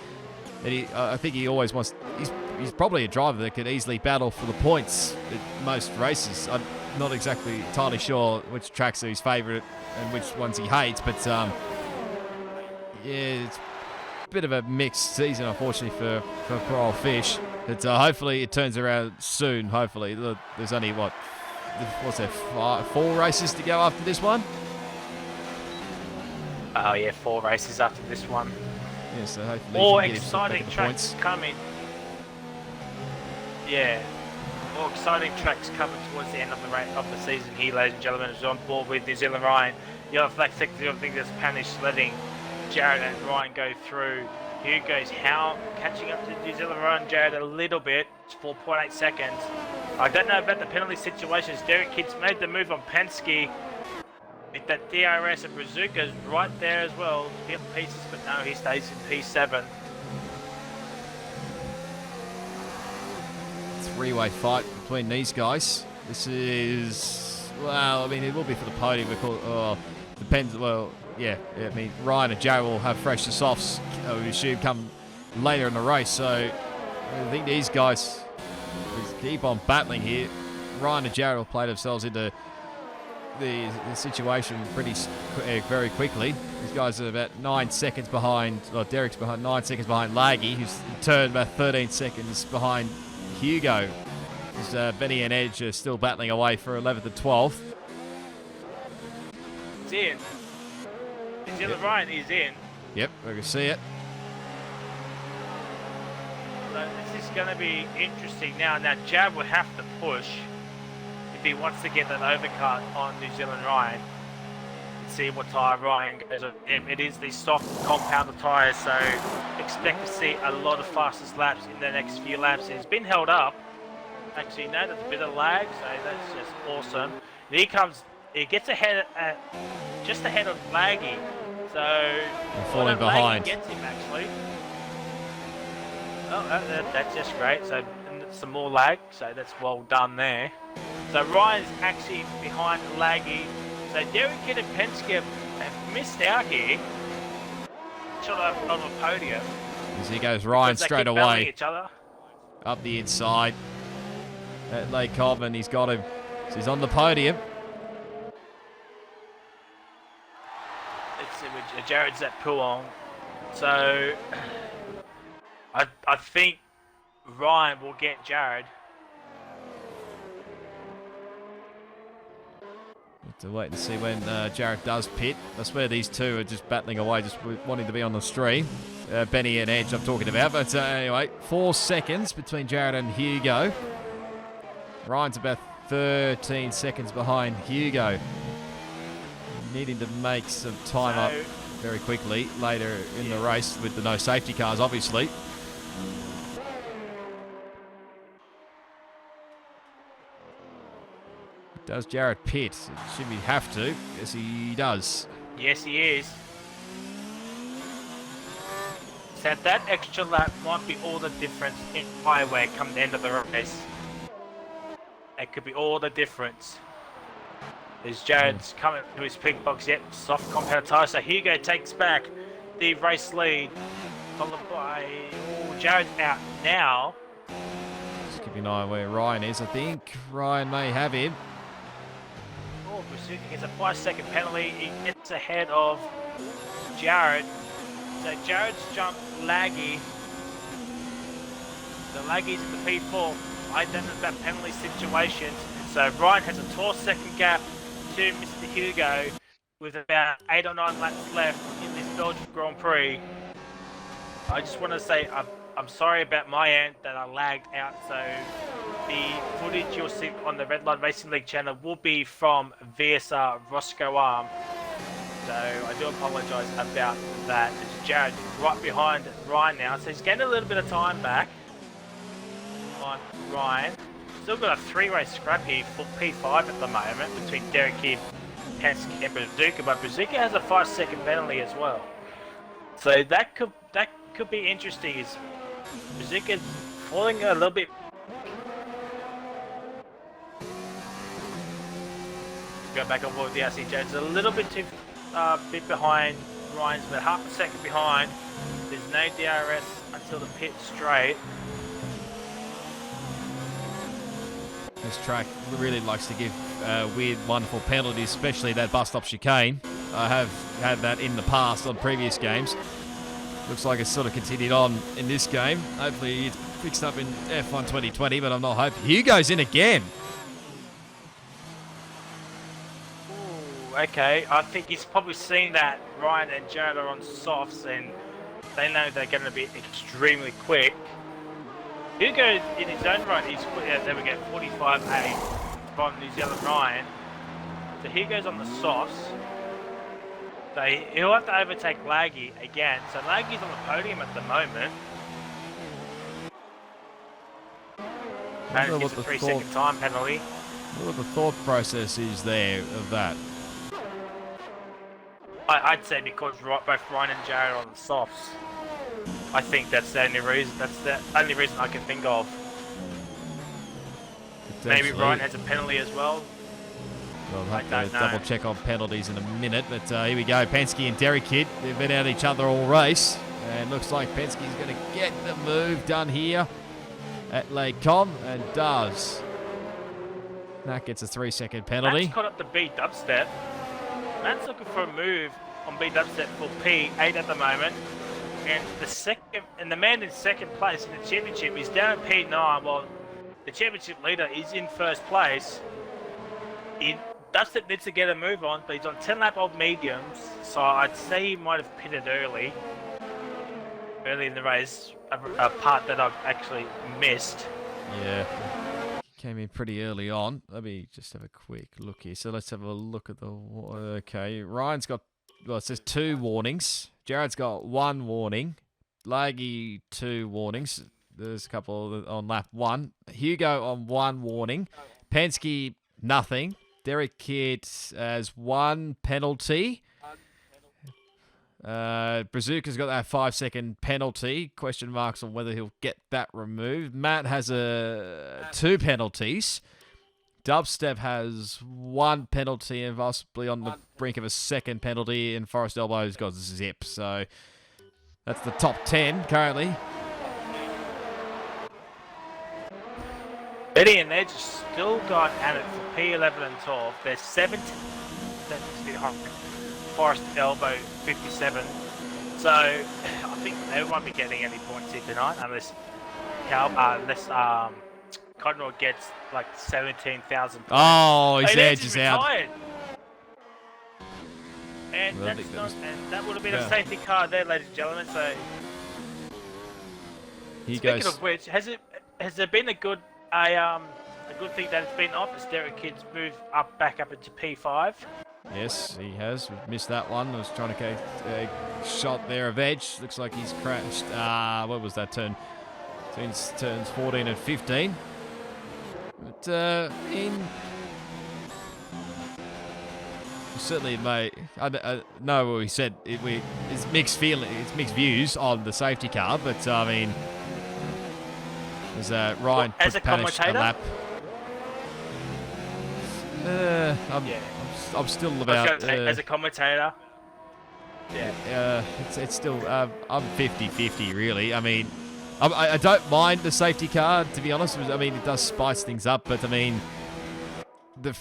And I think he always wants. He's probably a driver that could easily battle for the points at most races. I'm not exactly entirely sure which tracks are his favourite and which ones he hates, but yeah, it's a bit of a mixed season, unfortunately, for poor old Fish. But hopefully it turns around soon. Hopefully, there's only what's there, 4 races to go after this one. Oh yeah, 4 races after this one. Yeah, so hopefully more he can get exciting tracks points coming. Yeah, more exciting tracks coming towards the end of the season here, ladies and gentlemen. As on board with New Zealand Ryan, you have that sector of thing that's Spanish letting Jared and Ryan go through. Hugo's catching up to New Zealand Ryan, Jared a little bit. It's 4.8 seconds. I don't know about the penalty situations. Derek Kidd's made the move on Penske. With that DRS and Brazuca's right there as well. Hit pieces, but no, he stays in P7. Three-way fight between these guys. This is, well, I mean, it will be for the podium. Depends. Well, yeah. I mean, Ryan and Joe will have fresh softs, I would assume, come later in the race. So I think these guys keep on battling here. Ryan and Jared will play themselves into the situation very quickly. These guys are about 9 seconds behind. Well, Derek's behind 9 seconds behind Laggy, who's in turn about 13 seconds behind Hugo. Benny and Edge are still battling away for 11th and 12th. It's in. New Zealand Ryan is in. Yep, we can see it. So this is going to be interesting now. Now, Jab will have to push if he wants to get that overcut on New Zealand Ryan. See what tyre Ryan goes on. It is the soft compounded tyres, so expect to see a lot of fastest laps in the next few laps. It's been held up. Actually, no, there's a bit of lag, so that's just awesome. And he gets ahead, just ahead of Laggy. So falling behind. Laggy gets him actually. Oh, that's just great. So some more lag, so that's well done there. So Ryan's actually behind Laggy. So Derek Kidd and Penske have missed out here. Shot on a podium. As he goes Ryan straight away. Each other. Up the inside. At Lake Cobb, he's got him. So he's on the podium. Let's see which Jared's at Pouon. So I think Ryan will get Jared. To wait and see when Jared does pit. That's where these two are just battling away, just wanting to be on the stream. Benny and Edge I'm talking about. But anyway, 4 seconds between Jared and Hugo. Ryan's about 13 seconds behind Hugo. Needing to make some time up very quickly later in the race with the no safety cars, obviously. Does Jared pit? Should he have to? Yes, he does. Yes, he is. So that extra lap might be all the difference in highway come the end of the race. It could be all the difference. As Jared's coming to his pit box, yep, soft compound tyre. So Hugo takes back the race lead, followed by Jared's out now. Just keeping an eye on where Ryan is. I think Ryan may have him. He gets a 5-second penalty. He gets ahead of Jared. So Jared's jumped Laggy. So Laggy's in the P4. I don't know about penalty situations. So Ryan has a tall second gap to Mr. Hugo with about 8 or 9 laps left in this Belgian Grand Prix. I just want to say I'm sorry about my end that I lagged out, so the footage you'll see on the Redline Racing League channel will be from VSR Roscoe Arm. So I do apologise about that. It's Jared right behind Ryan now, so he's getting a little bit of time back on Ryan. Still got a 3-race scrap here for P5 at the moment between Derek Kidd, Penske and Brazuca, but Brazuca has a 5-second penalty as well. So that could be interesting. Is Brazuca falling a little bit? Go back on board with the RC Jones, a little bit too bit behind Ryan's, but half a second behind. There's no DRS until the pit straight. This track really likes to give weird, wonderful penalties, especially that bus stop chicane. I have had that in the past on previous games. Looks like it's sort of continued on in this game. Hopefully it's fixed up in F1 2020, but I'm not hoping. Hugo's in again. Okay, I think he's probably seen that Ryan and Jared are on softs and they know they're going to be extremely quick. Hugo, in his own right, he's there we go, 45.8 from New Zealand Ryan. So Hugo's on the softs. So he'll have to overtake Laggy again. So Laggy's on the podium at the moment. And it's a 3-second time penalty. What the thought process is there of that? I'd say because both Ryan and Jared are on the softs. I think that's the only reason. That's the only reason I can think of. Maybe Ryan has a penalty as well. We'll have to double check on penalties in a minute, but here we go. Penske and Derek Kidd, they've been at each other all race, and looks like Penske's going to get the move done here at Les Combes, and does. That gets a 3-second penalty. Matt's caught up to B dubstep. Matt's looking for a move on B dubstep for P8 at the moment. And the man in second place in the championship is down at P9, while the championship leader is in first place. Dubstep needs to get a move on, but he's on 10-lap old mediums, so I'd say he might have pitted early in the race, a part that I've actually missed. Yeah, came in pretty early on. Let me just have a quick look here. So let's have a look at the... Okay, Ryan's got... Well, it says 2 warnings. Jared's got 1 warning. Laggy 2 warnings. There's a couple on lap 1. Hugo on 1 warning. Penske, nothing. Derek Kidd has 1 penalty. Brazuca's got that 5-second penalty. Question marks on whether he'll get that removed. Matt has 2 penalties. Dubstep has 1 penalty and possibly on the brink of a 2nd penalty. And Forest Elbow's got zip. So that's the top 10 currently. Betty and Edge still got at it for P11 and 12. They're 17 behind Forest Elbow 57. So I think they won't be getting any points here tonight unless Conroy gets like 17,000 points. Oh, his Edge is out. And, well, that would have been a safety car there, ladies and gentlemen. So speaking of which, has there been a good thing that it's been off as Derek Kidd's moved back up into P5? Yes, he has. We've missed that one. I was trying to get a shot there of Edge. Looks like he's crashed. What was that turn? Turns 14 and 15. But certainly, mate. I know he said it's mixed mixed views on the safety car, but I mean, there's Ryan as a commentator. Lap. I'm still about as a commentator. Yeah. It's still I'm 50-50 really. I mean, I don't mind the safety car, to be honest. I mean, it does spice things up, but I mean, the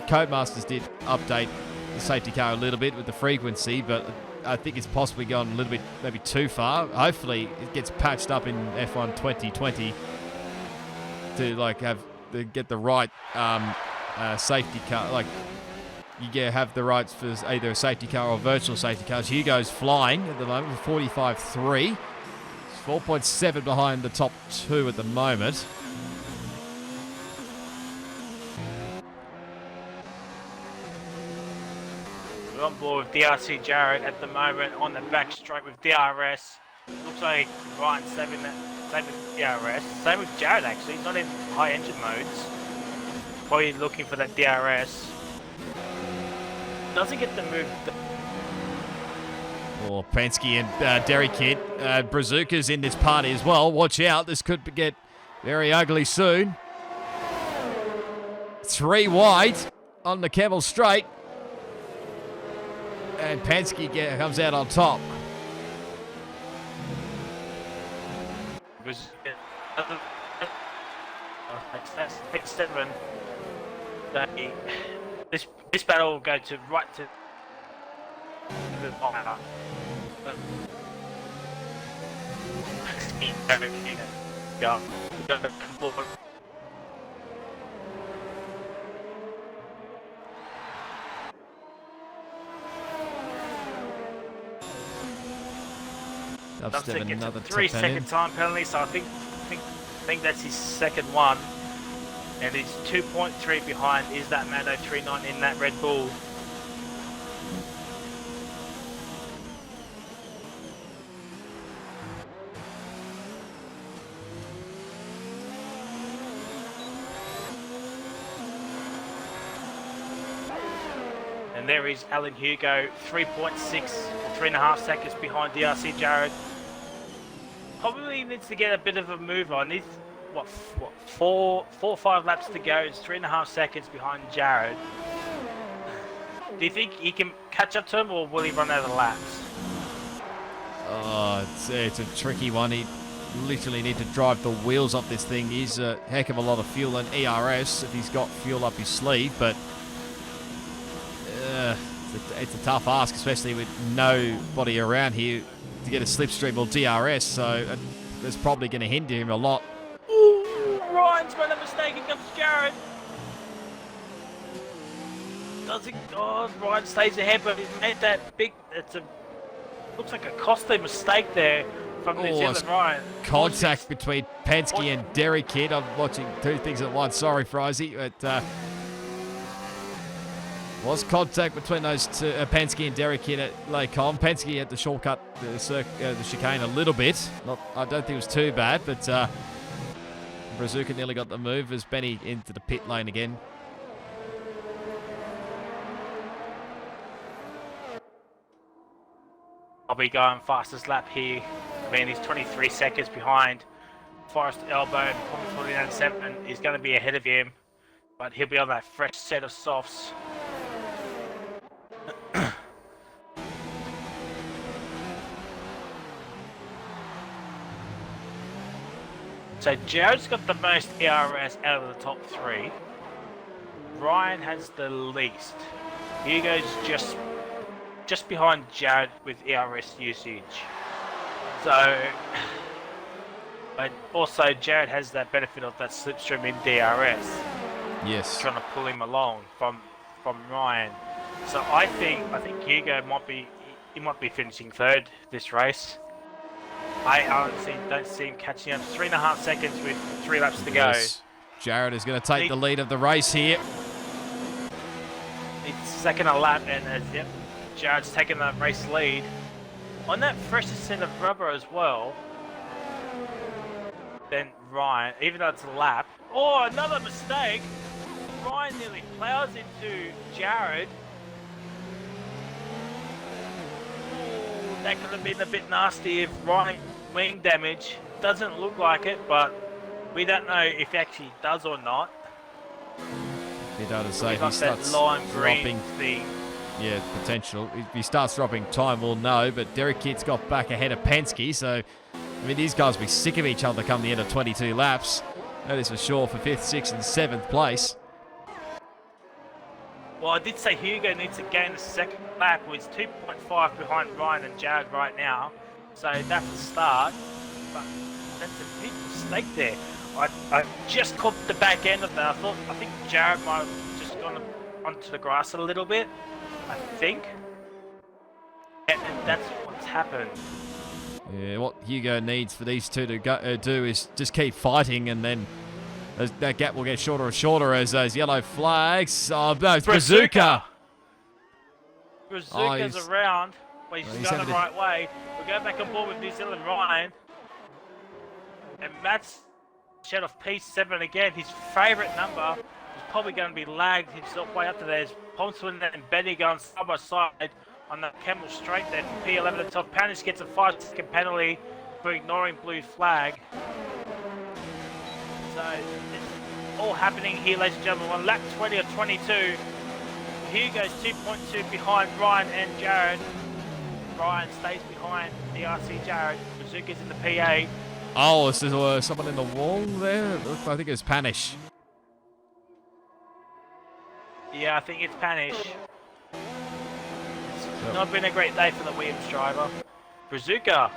Codemasters did update the safety car a little bit with the frequency, but I think it's possibly gone a little bit maybe too far. Hopefully, it gets patched up in F1 2020 to like have to get the right safety car. Like, you have the rights for either a safety car or virtual safety cars. Hugo's flying at the moment with 45.3. 4.7 behind the top two at the moment. We're on board with DRC Jared at the moment on the back straight with DRS. Looks like Ryan's saving with DRS. Same with Jared actually. He's not in high engine modes. Probably looking for that DRS. Doesn't get the move. Oh, Penske and Derry Kid. Brazuca's in this party as well. Watch out. This could get very ugly soon. 3 wide on the Camel Straight. And Penske comes out on top. Pick 7. This battle will go to right to the fire. Yeah. Dubstep, Gets another a 3-second time penalty, so I think that's his second one. And he's 2.3 behind is that Mando 39 in that Red Bull. And there is Alan Hugo, 3.6 or 3.5 seconds behind DRC Jared. Probably needs to get a bit of a move on. He's what 4 or 5 laps to go. It's 3.5 seconds behind Jared. Do you think he can catch up to him, or will he run out of laps? Oh, it's a tricky one. He literally need to drive the wheels off this thing. He's a heck of a lot of fuel and ERS if he's got fuel up his sleeve, but it's a tough ask, especially with nobody around here to get a slipstream or DRS, so that's probably going to hinder him a lot. Ooh, Ryan's made a mistake. Here comes Jared. Ryan stays ahead, but he's made that big. Looks like a costly mistake there from New Zealand Ryan. Contact between Penske and Derry Kid. I'm watching two things at once. Sorry, Frizy, but was contact between those two, Penske and Derry Kid at Laycombe. Penske had to shortcut the chicane a little bit. I don't think it was too bad, but Brazuca nearly got the move as Benny into the pit lane again. I'll be going fastest lap here. I mean, he's 23 seconds behind. Forrest Elbow, 49.7 is going to be ahead of him, but he'll be on that fresh set of softs. So Jared's got the most ERS out of the top 3. Ryan has the least. Hugo's just behind Jared with ERS usage. So, but also Jared has that benefit of that slipstream in DRS. Yes. Trying to pull him along from Ryan. So I think Hugo might be finishing third this race. I honestly don't see him catching up. 3.5 seconds with 3 laps to go. Yes. Jared is going to take the lead of the race here. It's second a lap, and yep, Jared's taking the race lead. On that fresh set of rubber as well, then Ryan, even though it's a lap. Oh, another mistake. Ryan nearly plows into Jared. Ooh, that could have been a bit nasty if Ryan wing damage. Doesn't look like it, but we don't know if he actually does or not. He doesn't say he starts dropping thing. Yeah, potential. If he starts dropping time, we'll know. But Derek Kitt's got back ahead of Penske, so I mean these guys will be sick of each other come the end of 22 laps. That is for sure for 5th, 6th, and 7th place. Well, I did say Hugo needs to gain the second lap. He's 2.5 behind Ryan and Jared right now, so that's the start. But that's a big mistake there. I just caught the back end of that. I think Jared might have just gone onto the grass a little bit. I think. And that's what's happened. Yeah, what Hugo needs for these two to do is just keep fighting, and then that gap will get shorter and shorter as those yellow flags. Oh, no, it's Bazooka. Bazooka's around, but he's gone the right way. We'll go back on board with New Zealand Ryan. And Matt's shed off P7 again. His favourite number is probably going to be lagged himself way up to there. Pomswin and Benny going side by side on the Camel Straight there for P11 at the top. Panish gets a 5-second penalty for ignoring blue flag. So it's all happening here, ladies and gentlemen. On lap 20 or 22, Hugo's 2.2 behind Ryan and Jared. Ryan stays behind the RC Jared. Bazooka's in the PA. Oh, is there someone in the wall there? I think it's Panish. Yeah, I think it's Panish. It's not been a great day for the Williams driver. Bazooka,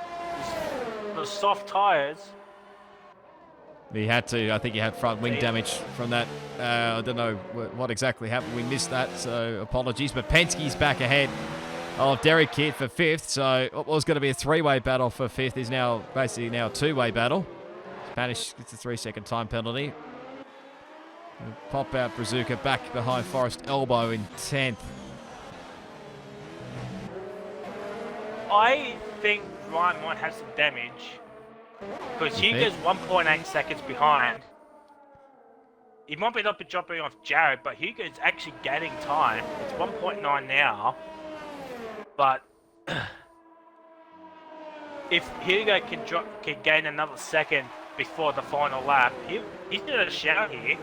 the soft tyres. He had to. I think he had front wing damage from that. I don't know what exactly happened. We missed that, so apologies. But Penske's back ahead of Derek Kidd for 5th. So what was going to be a 3-way battle for 5th is now basically a 2-way battle. Spanish gets a 3-second time penalty. We'll pop out Bazooka back behind Forrest Elbow in 10th. I think Ryan might have some damage because Hugo's 1.8 seconds behind. He might be not dropping off Jared, but Hugo's actually gaining time. It's 1.9 now. But if Hugo can gain another second before the final lap, he's going to shout here.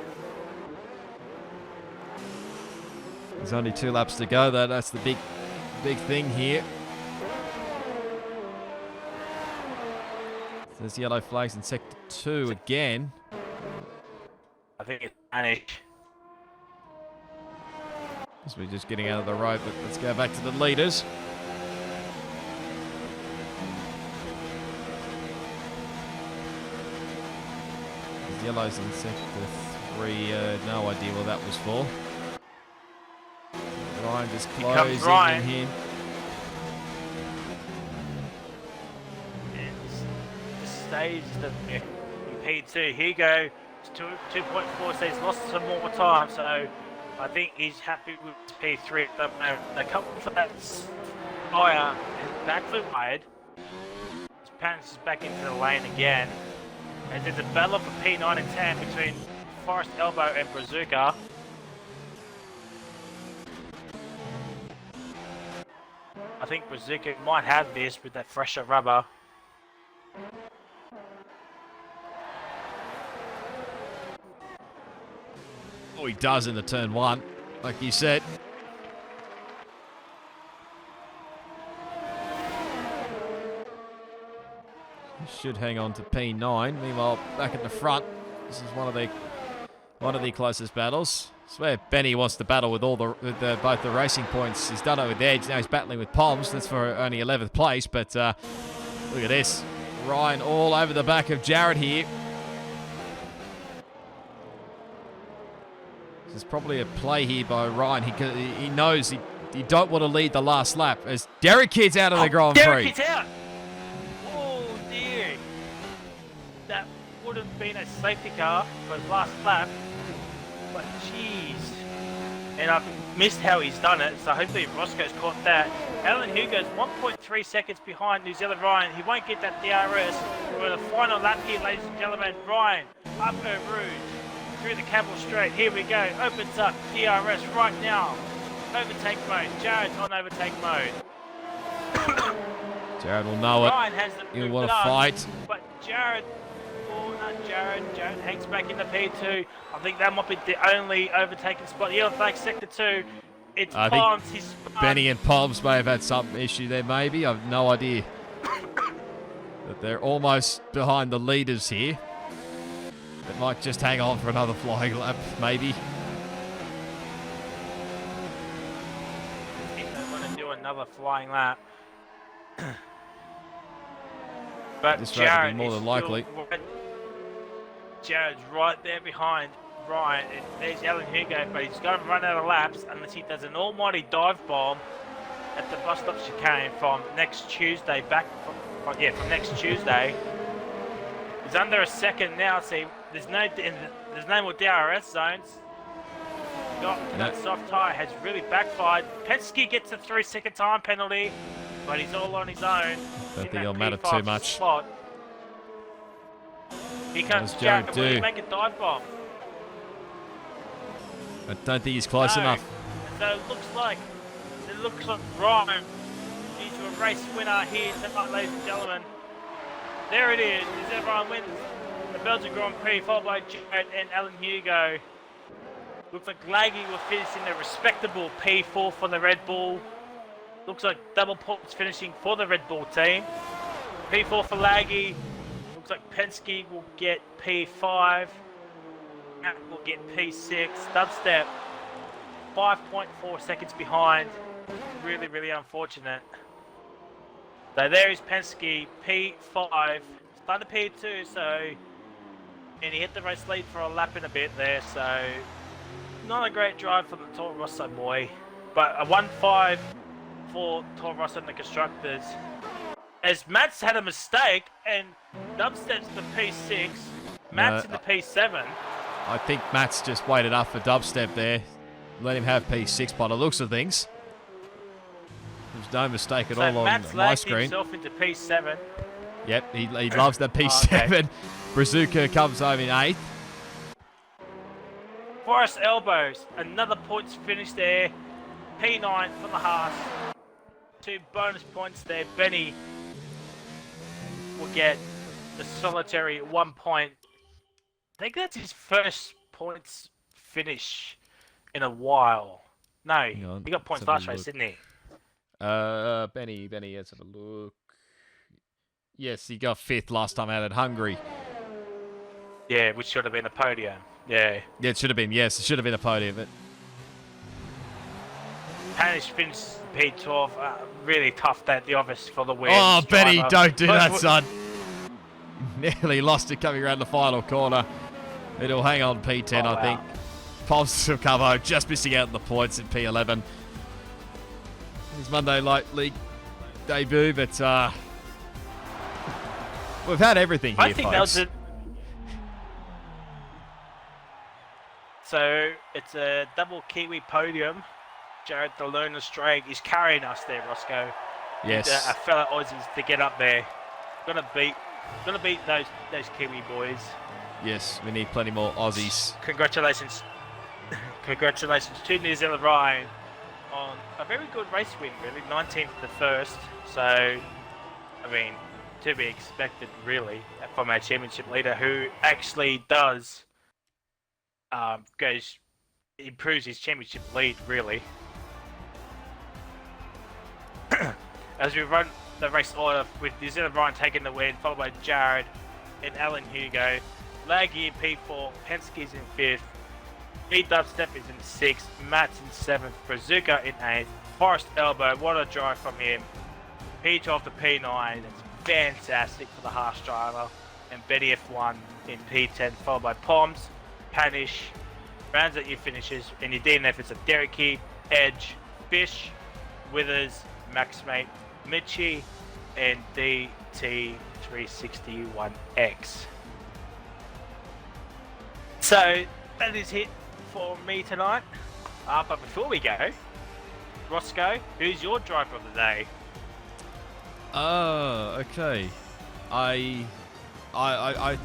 There's only 2 laps to go, though. That's the big thing here. There's yellow flags in sector 2 again. I think it's Spanish. As we're just getting out of the road, but let's go back to the leaders. There's yellows in sector 3. No idea what that was for. Ryan just closing in here. Stays the P2. Hugo 2.4 says lost some more time, so I think he's happy with his P3 at the moment. The couple for that fire is back for wide. His Pants is back into the lane again. And there's a battle for P9 and 10 between Forrest Elbow and Bazooka. I think Bazooka might have this with that fresher rubber. Oh, he does in the turn 1, like you said. He should hang on to P9. Meanwhile, back at the front, this is one of the closest battles. I swear Benny wants to battle with both the racing points. He's done it with Edge. Now he's battling with Poms. That's for only 11th place. But look at this. Ryan all over the back of Jared here. There's probably a play here by Ryan. He knows he don't want to lead the last lap as Derek Kidd's out of the Grand Prix. Derek Kidd's out. Oh dear. That would have been a safety car for his last lap. But jeez. And I've missed how he's done it, so hopefully Roscoe's caught that. Alan Hugo's 1.3 seconds behind New Zealand Ryan. He won't get that DRS. For the final lap here, ladies and gentlemen. Ryan up her Rouge. Through the Camel Straight. Here we go. Opens up DRS right now. Overtake mode. Jared's on overtake mode. Jared will know it. Ryan has the He'll want to fight. But Jared, Jared hangs back in the P2. I think that might be the only overtaking spot. Yellow flag sector 2. It's Poms. He's Benny and Poms may have had some issue there, maybe. I've no idea. But they're almost behind the leaders here. It might just hang on for another flying lap, maybe. If they want to do another flying lap. But This Jared more than likely. Jared's right there behind Ryan, and there's Alan Hugo, but he's going to run out of laps unless he does an almighty dive bomb at the bus stop chicane from next Tuesday from next Tuesday. He's under a second now. See, there's no more DRS zones. That soft tyre has really backfired. Penske gets a 3-second time penalty, but he's all on his own. Don't think it'll matter too much. Spot. Here comes Jared. Will he make a dive bomb? I don't think he's close enough. So it looks like Ryan is a race winner here tonight, ladies and gentlemen. There it is. Everyone wins the Belgian Grand Prix, followed by Jared and Alan Hugo. Looks like Laggy will finish in a respectable P4 for the Red Bull. Looks like double points finishing for the Red Bull team. P4 for Laggy. Looks like Penske will get P5. Matt will get P6. Dubstep 5.4 seconds behind. Really, really unfortunate. So there is Penske, P5. Started P2, and he hit the race lead for a lap in a bit there, so not a great drive for the Toro Rosso boy. But a 1-5 for Toro Rosso and the constructors. As Matt's had a mistake, and Dubstep's the P6, Matt's in the P7. I think Matt's just waited up for Dubstep there. Let him have P6 by the looks of things. There's no mistake at all Matt's on my screen. himself into P7. Yep, he loves that P7. Okay. Brazuca comes home in 8th. Forest Elbows, another points finish there. P9 for the Haas. 2 bonus points there. Benny will get the solitary 1 point. I think that's his first points finish in a while. No, he got points last race, didn't he? Benny, let's have a look. Yes, he got 5th last time out at Hungary. Yeah, which should have been a podium. Yeah, it should have been. Yes, it should have been a podium. But Panish finished P12. Really tough at the office for the win. Oh, Benny, don't do that, son. Nearly lost it coming around the final corner. It'll hang on P10, I think. Pops will come home, just missing out on the points in P11. His Monday Light League debut, but we've had everything here, I think folks. that was it. So it's a double Kiwi podium. Jared the Lone Stray is carrying us there, Roscoe. Yes. And, a fellow Aussies to get up there. Gonna beat those Kiwi boys. Yes, we need plenty more Aussies. Congratulations to New Zealand Ryan on a very good race win, really. 19th to first. So, I mean, to be expected, really, from our championship leader, who actually does improves his championship lead, really. As we run the race order with New Zealand Ryan taking the win, followed by Jared and Alan Hugo. Laggy in P4, Penske's in 5th, Dubstep is in 6th, Matt's in 7th, Brazuca in 8th, Forest Elbow, what a drive from him. P12 to P9, that's fantastic for the Haas driver. And Betty F1 in P10, followed by Poms, Panish, rounds out your finishes, and your DNF is a Derricky, Edge, Fish, Withers, Maxmate, Mitchie, and DT361X. So that is it for me tonight. But before we go, Roscoe, who's your driver of the day? Okay. I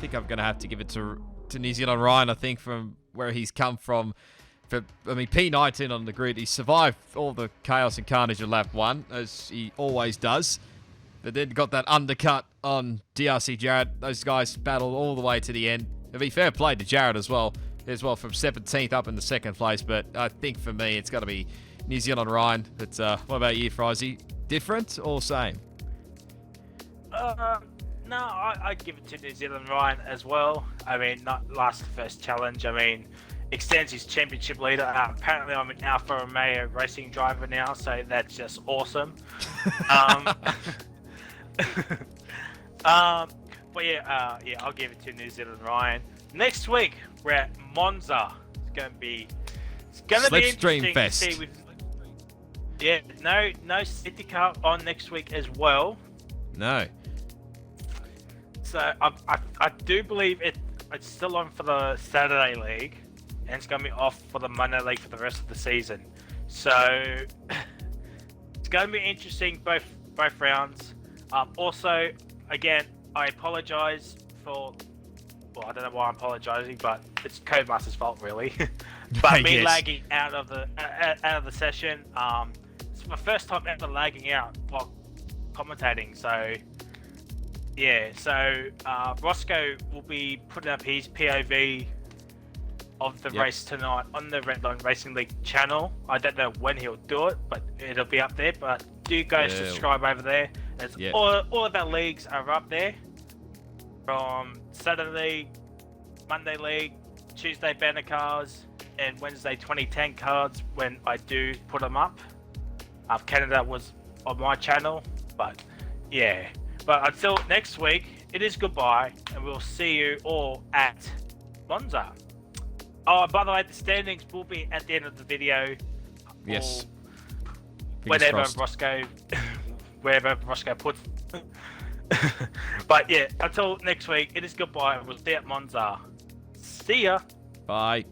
think I'm gonna have to give it to New Zealand Ryan. I think from where he's come from. P19 on the grid. He survived all the chaos and carnage of lap 1, as he always does. But then got that undercut on DRC Jared. Those guys battled all the way to the end. To be fair play to Jared as well from 17th up in the 2nd place. But I think for me, it's got to be New Zealand Ryan. But what about you, Frizy? Different or same? No, I'd give it to New Zealand Ryan as well. I mean, not last first challenge. I mean, extends his championship leader. Apparently, I'm an Alfa Romeo racing driver now, so that's just awesome. But yeah, I'll give it to New Zealand Ryan. Next week we're at Monza. It's gonna be Slipstream interesting Fest. to see with. Yeah, no City Car on next week as well. No. So I do believe it's still on for the Saturday League, and it's going to be off for the Monday League for the rest of the season. So it's going to be interesting both rounds. Also, again, I apologise for. Well, I don't know why I'm apologising, but it's Codemaster's fault really. But me Yes. lagging out of the session. It's my first time ever lagging out while commentating. So. Yeah, so Roscoe will be putting up his POV of the Yep. race tonight on the Redline Racing League channel. I don't know when he'll do it, but it'll be up there. But do go Yeah. subscribe over there. As Yeah. all of our leagues are up there. From Saturday League, Monday League, Tuesday banner cards, and Wednesday 2010 cards when I do put them up. Canada was on my channel, but yeah. But until next week, it is goodbye, and we'll see you all at Monza. Oh, and by the way, the standings will be at the end of the video. Yes. Or Fingers whenever crossed. wherever Roscoe puts. But yeah, until next week, it is goodbye. We'll see you at Monza. See ya. Bye.